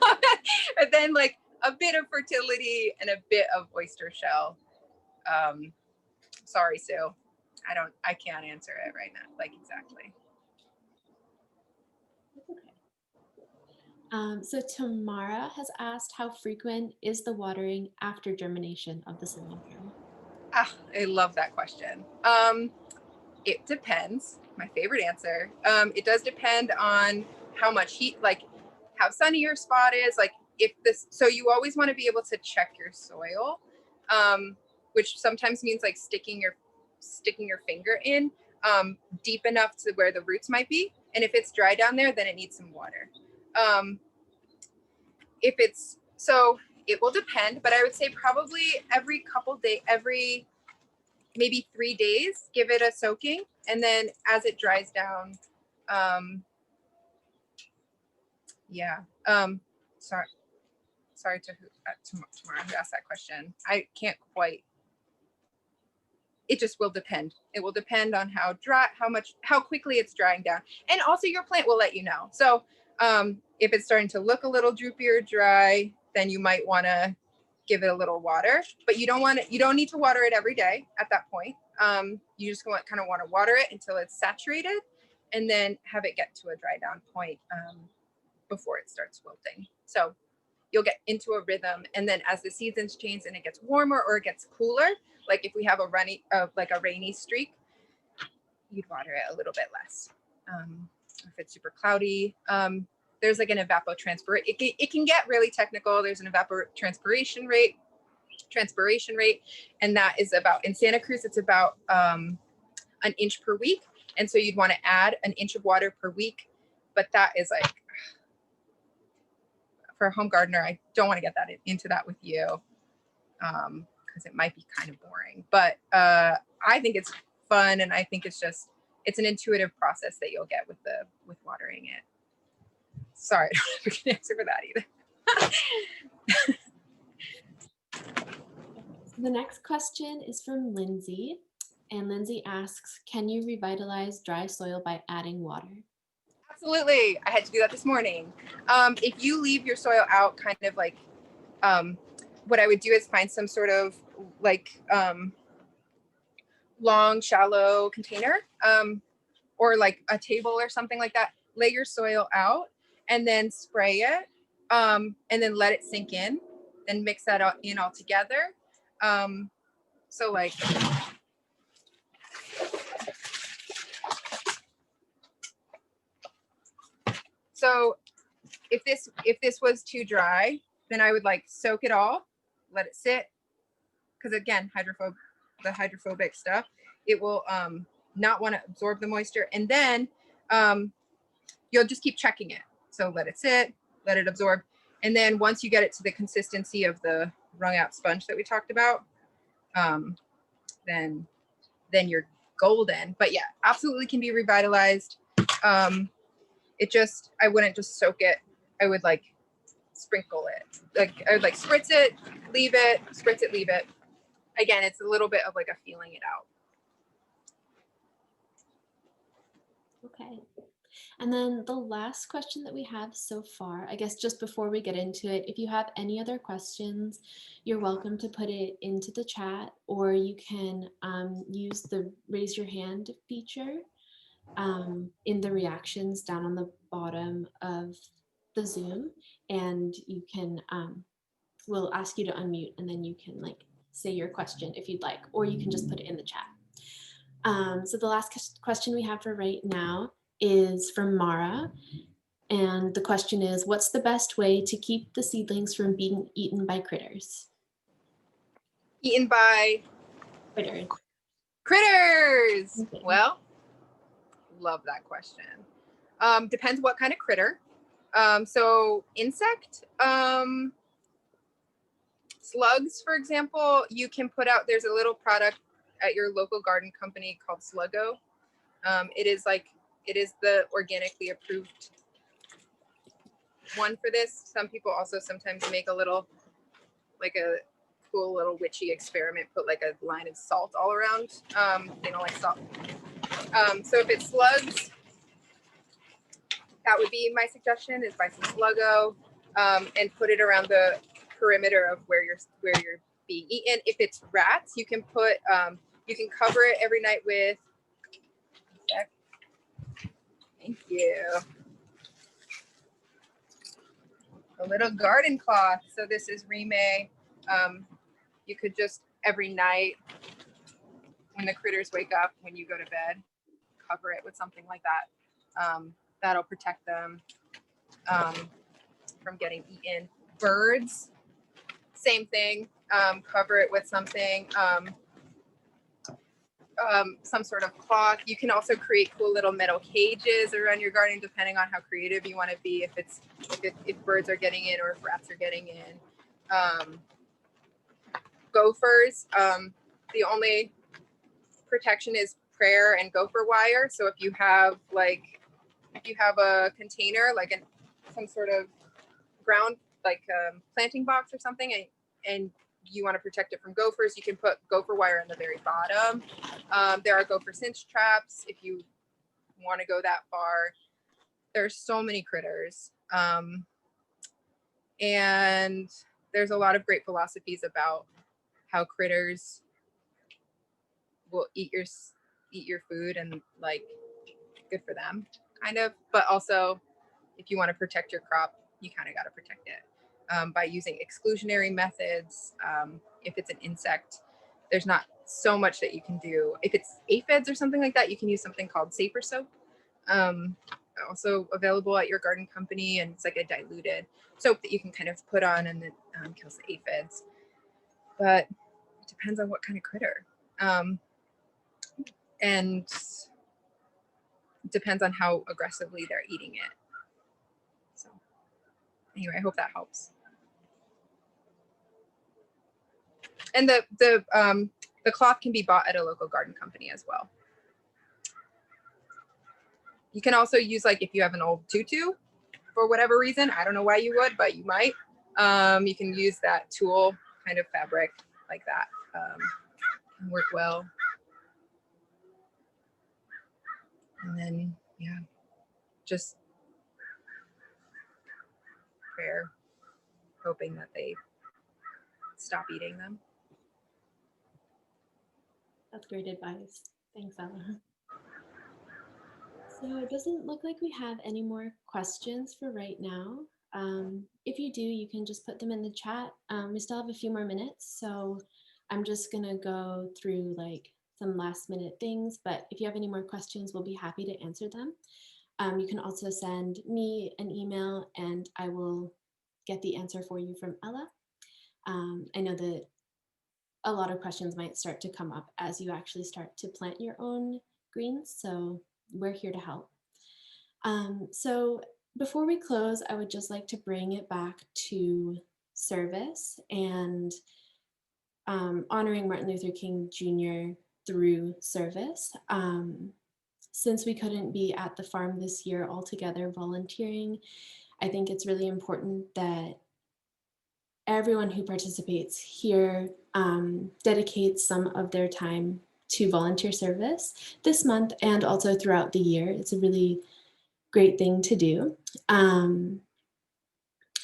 But then like a bit of fertility and a bit of oyster shell. Sorry, Sue. I can't answer it right now, like exactly. Okay. So Tamara has asked, how frequent is the watering after germination of the cilantro? I love that question. It depends. My favorite answer. It does depend on how much heat, like how sunny your spot is. Like so you always want to be able to check your soil, which sometimes means like sticking your finger in deep enough to where the roots might be. And if it's dry down there, then it needs some water. It will depend, but I would say probably every couple days, every maybe 3 days, give it a soaking. And then as it dries down, sorry to Tamara who asked that question. I can't quite, it just will depend. It will depend on how quickly it's drying down. And also your plant will let you know. So If it's starting to look a little droopy or dry, then you might want to give it a little water, but you don't need to water it every day at that point. You just kind of want to water it until it's saturated, and then have it get to a dry down point before it starts wilting. So you'll get into a rhythm, and then as the seasons change and it gets warmer or it gets cooler, like if we have a rainy streak, you'd water it a little bit less. If it's super cloudy, there's like an evapotranspiration. It can get really technical. There's an evapotranspiration rate, and that is about, in Santa Cruz, it's about an inch per week. And so you'd want to add an inch of water per week, but that is like, for a home gardener, I don't want to get into that with you, because it might be kind of boring, but I think it's fun, and I think it's an intuitive process that you'll get with watering it. Sorry, I don't have an answer for that either. The next question is from Lindsay, and Lindsay asks, can you revitalize dry soil by adding water? Absolutely. I had to do that this morning. If you leave your soil out, kind of like, what I would do is find some sort of like long, shallow container, or like a table or something like that. Lay your soil out and then spray it, and then let it sink in, and mix that in all together. So like, so if this was too dry, then I would like soak it all, let it sit, because again, the hydrophobic stuff, it will not want to absorb the moisture, and then you'll just keep checking it. So let it sit, let it absorb, and then once you get it to the consistency of the wrung out sponge that we talked about, then you're golden. But yeah, absolutely can be revitalized. I wouldn't just soak it. I would like sprinkle it. Like I would like spritz it, leave it, spritz it, leave it. Again, it's a little bit of like a feeling it out. Okay. And then the last question that we have so far, I guess just before we get into it, if you have any other questions, you're welcome to put it into the chat, or you can use the raise your hand feature in the reactions down on the bottom of the Zoom, and you can, we'll ask you to unmute, and then you can like say your question if you'd like, or you can just put it in the chat. So the last question we have for right now is from Mara. And the question is, what's the best way to keep the seedlings from being eaten by critters? Eaten by Critters. Critters. Okay. Well, love that question. Depends what kind of critter. So insect, slugs, for example, you can put out, there's a little product at your local garden company called Sluggo. It is the organically approved one for this. Some people also sometimes make a little, like a cool little witchy experiment, put like a line of salt all around. They don't like salt. So if it's slugs, that would be my suggestion, is buy some Sluggo, and put it around the perimeter of where you're being eaten. If it's rats, you can put, you can cover it every night with, thank you, a little garden cloth. So this is Rime. You could just every night when the critters wake up, when you go to bed, cover it with something like that. That'll protect them from getting eaten. Birds, same thing. Cover it with something, some sort of cloth. You can also create cool little metal cages around your garden, depending on how creative you want to be. If birds are getting in, or if rats are getting in. Gophers, the only protection is prayer and gopher wire. So if you have a container, like some sort of ground, like planting box or something, and you want to protect it from gophers, you can put gopher wire on the very bottom. There are gopher cinch traps if you want to go that far. There's so many critters. And there's a lot of great philosophies about how critters will eat your food, and like, good for them, kind of. But also, if you want to protect your crop, you kind of got to protect it by using exclusionary methods. If it's an insect, there's not so much that you can do. If it's aphids or something like that, you can use something called safer soap. Also available at your garden company, and it's like a diluted soap that you can kind of put on, and it kills the aphids. But it depends on what kind of critter, and depends on how aggressively they're eating it. So anyway, I hope that helps. And the cloth can be bought at a local garden company as well. You can also use, like, if you have an old tutu for whatever reason, I don't know why you would, but you might, you can use that tulle kind of fabric like that. Can work well. And then, yeah, just prayer, hoping that they stop eating them. That's great advice. Thanks, Ella. So it doesn't look like we have any more questions for right now. If you do, you can just put them in the chat. We still have a few more minutes, so I'm just gonna go through like some last minute things, but if you have any more questions, we'll be happy to answer them. You can also send me an email and I will get the answer for you from Ella. I know that a lot of questions might start to come up as you actually start to plant your own greens, so we're here to help. So before we close, I would just like to bring it back to service and honoring Martin Luther King Jr. through service. Since we couldn't be at the farm this year all together volunteering, I think it's really important that everyone who participates here dedicates some of their time to volunteer service this month and also throughout the year. It's a really great thing to do. And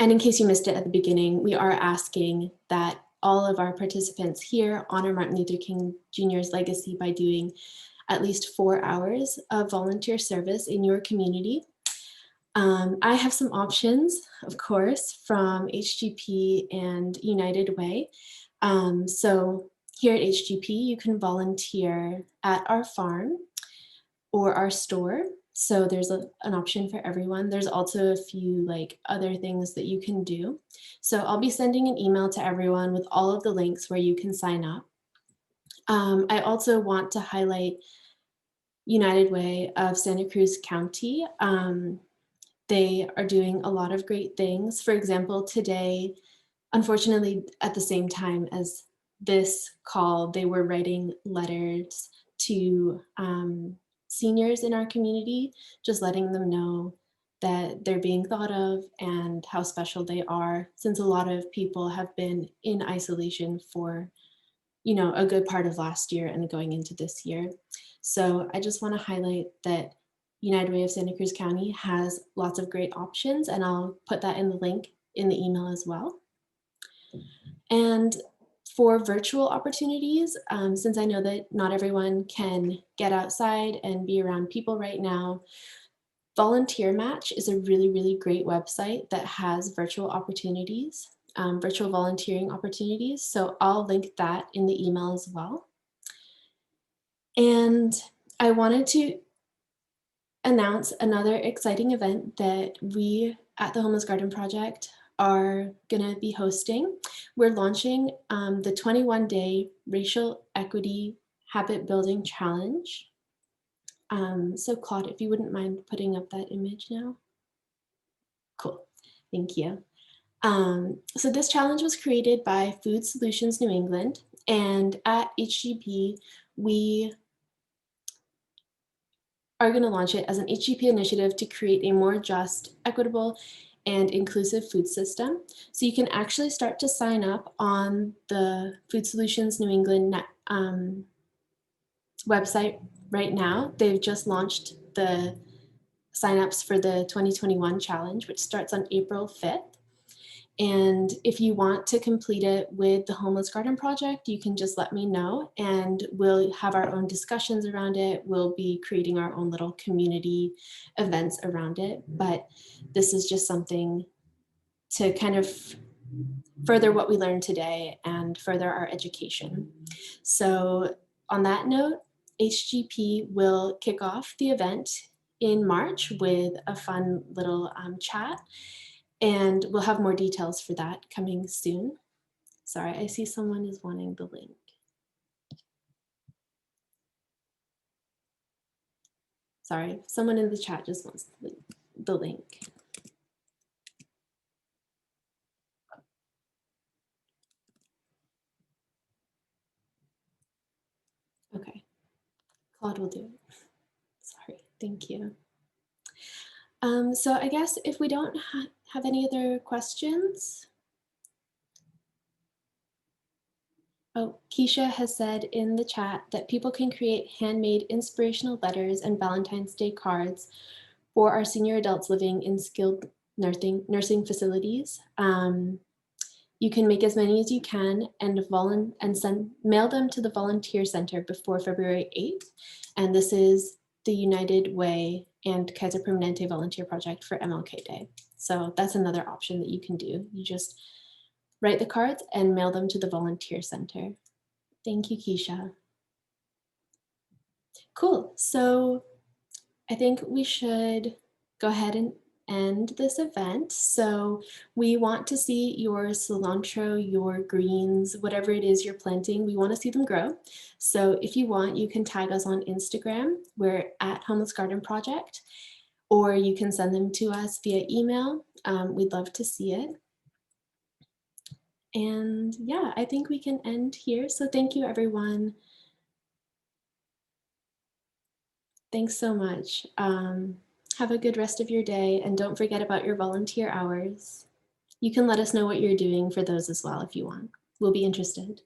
in case you missed it at the beginning, we are asking that all of our participants here honor Martin Luther King Jr.'s legacy by doing at least 4 hours of volunteer service in your community. I have some options, of course, from HGP and United Way. So here at HGP, you can volunteer at our farm or our store. So there's an option for everyone. There's also a few like other things that you can do. So I'll be sending an email to everyone with all of the links where you can sign up. I also want to highlight United Way of Santa Cruz County. They are doing a lot of great things. For example, today, unfortunately, at the same time as this call, they were writing letters to seniors in our community, just letting them know that they're being thought of and how special they are, since a lot of people have been in isolation for, you know, a good part of last year and going into this year. So I just want to highlight that United Way of Santa Cruz County has lots of great options, and I'll put that in the link in the email as well. And for virtual opportunities, since I know that not everyone can get outside and be around people right now, Volunteer Match is a really, really great website that has virtual opportunities, virtual volunteering opportunities. So I'll link that in the email as well. And I wanted to announce another exciting event that we at the Homeless Garden Project are going to be hosting. We're launching the 21-day Racial Equity Habit Building Challenge. So Claude, if you wouldn't mind putting up that image now. Cool, thank you. So this challenge was created by Food Solutions New England, and at HGP, we are going to launch it as an HGP initiative to create a more just, equitable, and inclusive food system. So you can actually start to sign up on the Food Solutions New England website right now. They've just launched the signups for the 2021 challenge, which starts on April 5th. And if you want to complete it with the Homeless Garden Project, you can just let me know and we'll have our own discussions around it. We'll be creating our own little community events around it. But this is just something to kind of further what we learned today and further our education. So on that note, HGP will kick off the event in March with a fun little chat. And we'll have more details for that coming soon. Sorry, I see someone is wanting the link. Sorry, someone in the chat just wants the link. Okay, Claude will do it. Sorry, thank you. So I guess if we don't have any other questions. Oh, Keisha has said in the chat that people can create handmade inspirational letters and Valentine's Day cards for our senior adults living in skilled nursing facilities. You can make as many as you can and mail them to the volunteer center before February 8th. And this is the United Way and Kaiser Permanente Volunteer Project for MLK Day. So that's another option that you can do. You just write the cards and mail them to the volunteer center. Thank you, Keisha. Cool. So I think we should go ahead and end this event. So we want to see your cilantro, your greens, whatever it is you're planting, we want to see them grow. So if you want, you can tag us on Instagram. We're at Homeless Garden Project, or you can send them to us via email. We'd love to see it. And yeah, I think we can end here. So thank you, everyone. Thanks so much. Have a good rest of your day, and don't forget about your volunteer hours. You can let us know what you're doing for those as well if you want. We'll be interested.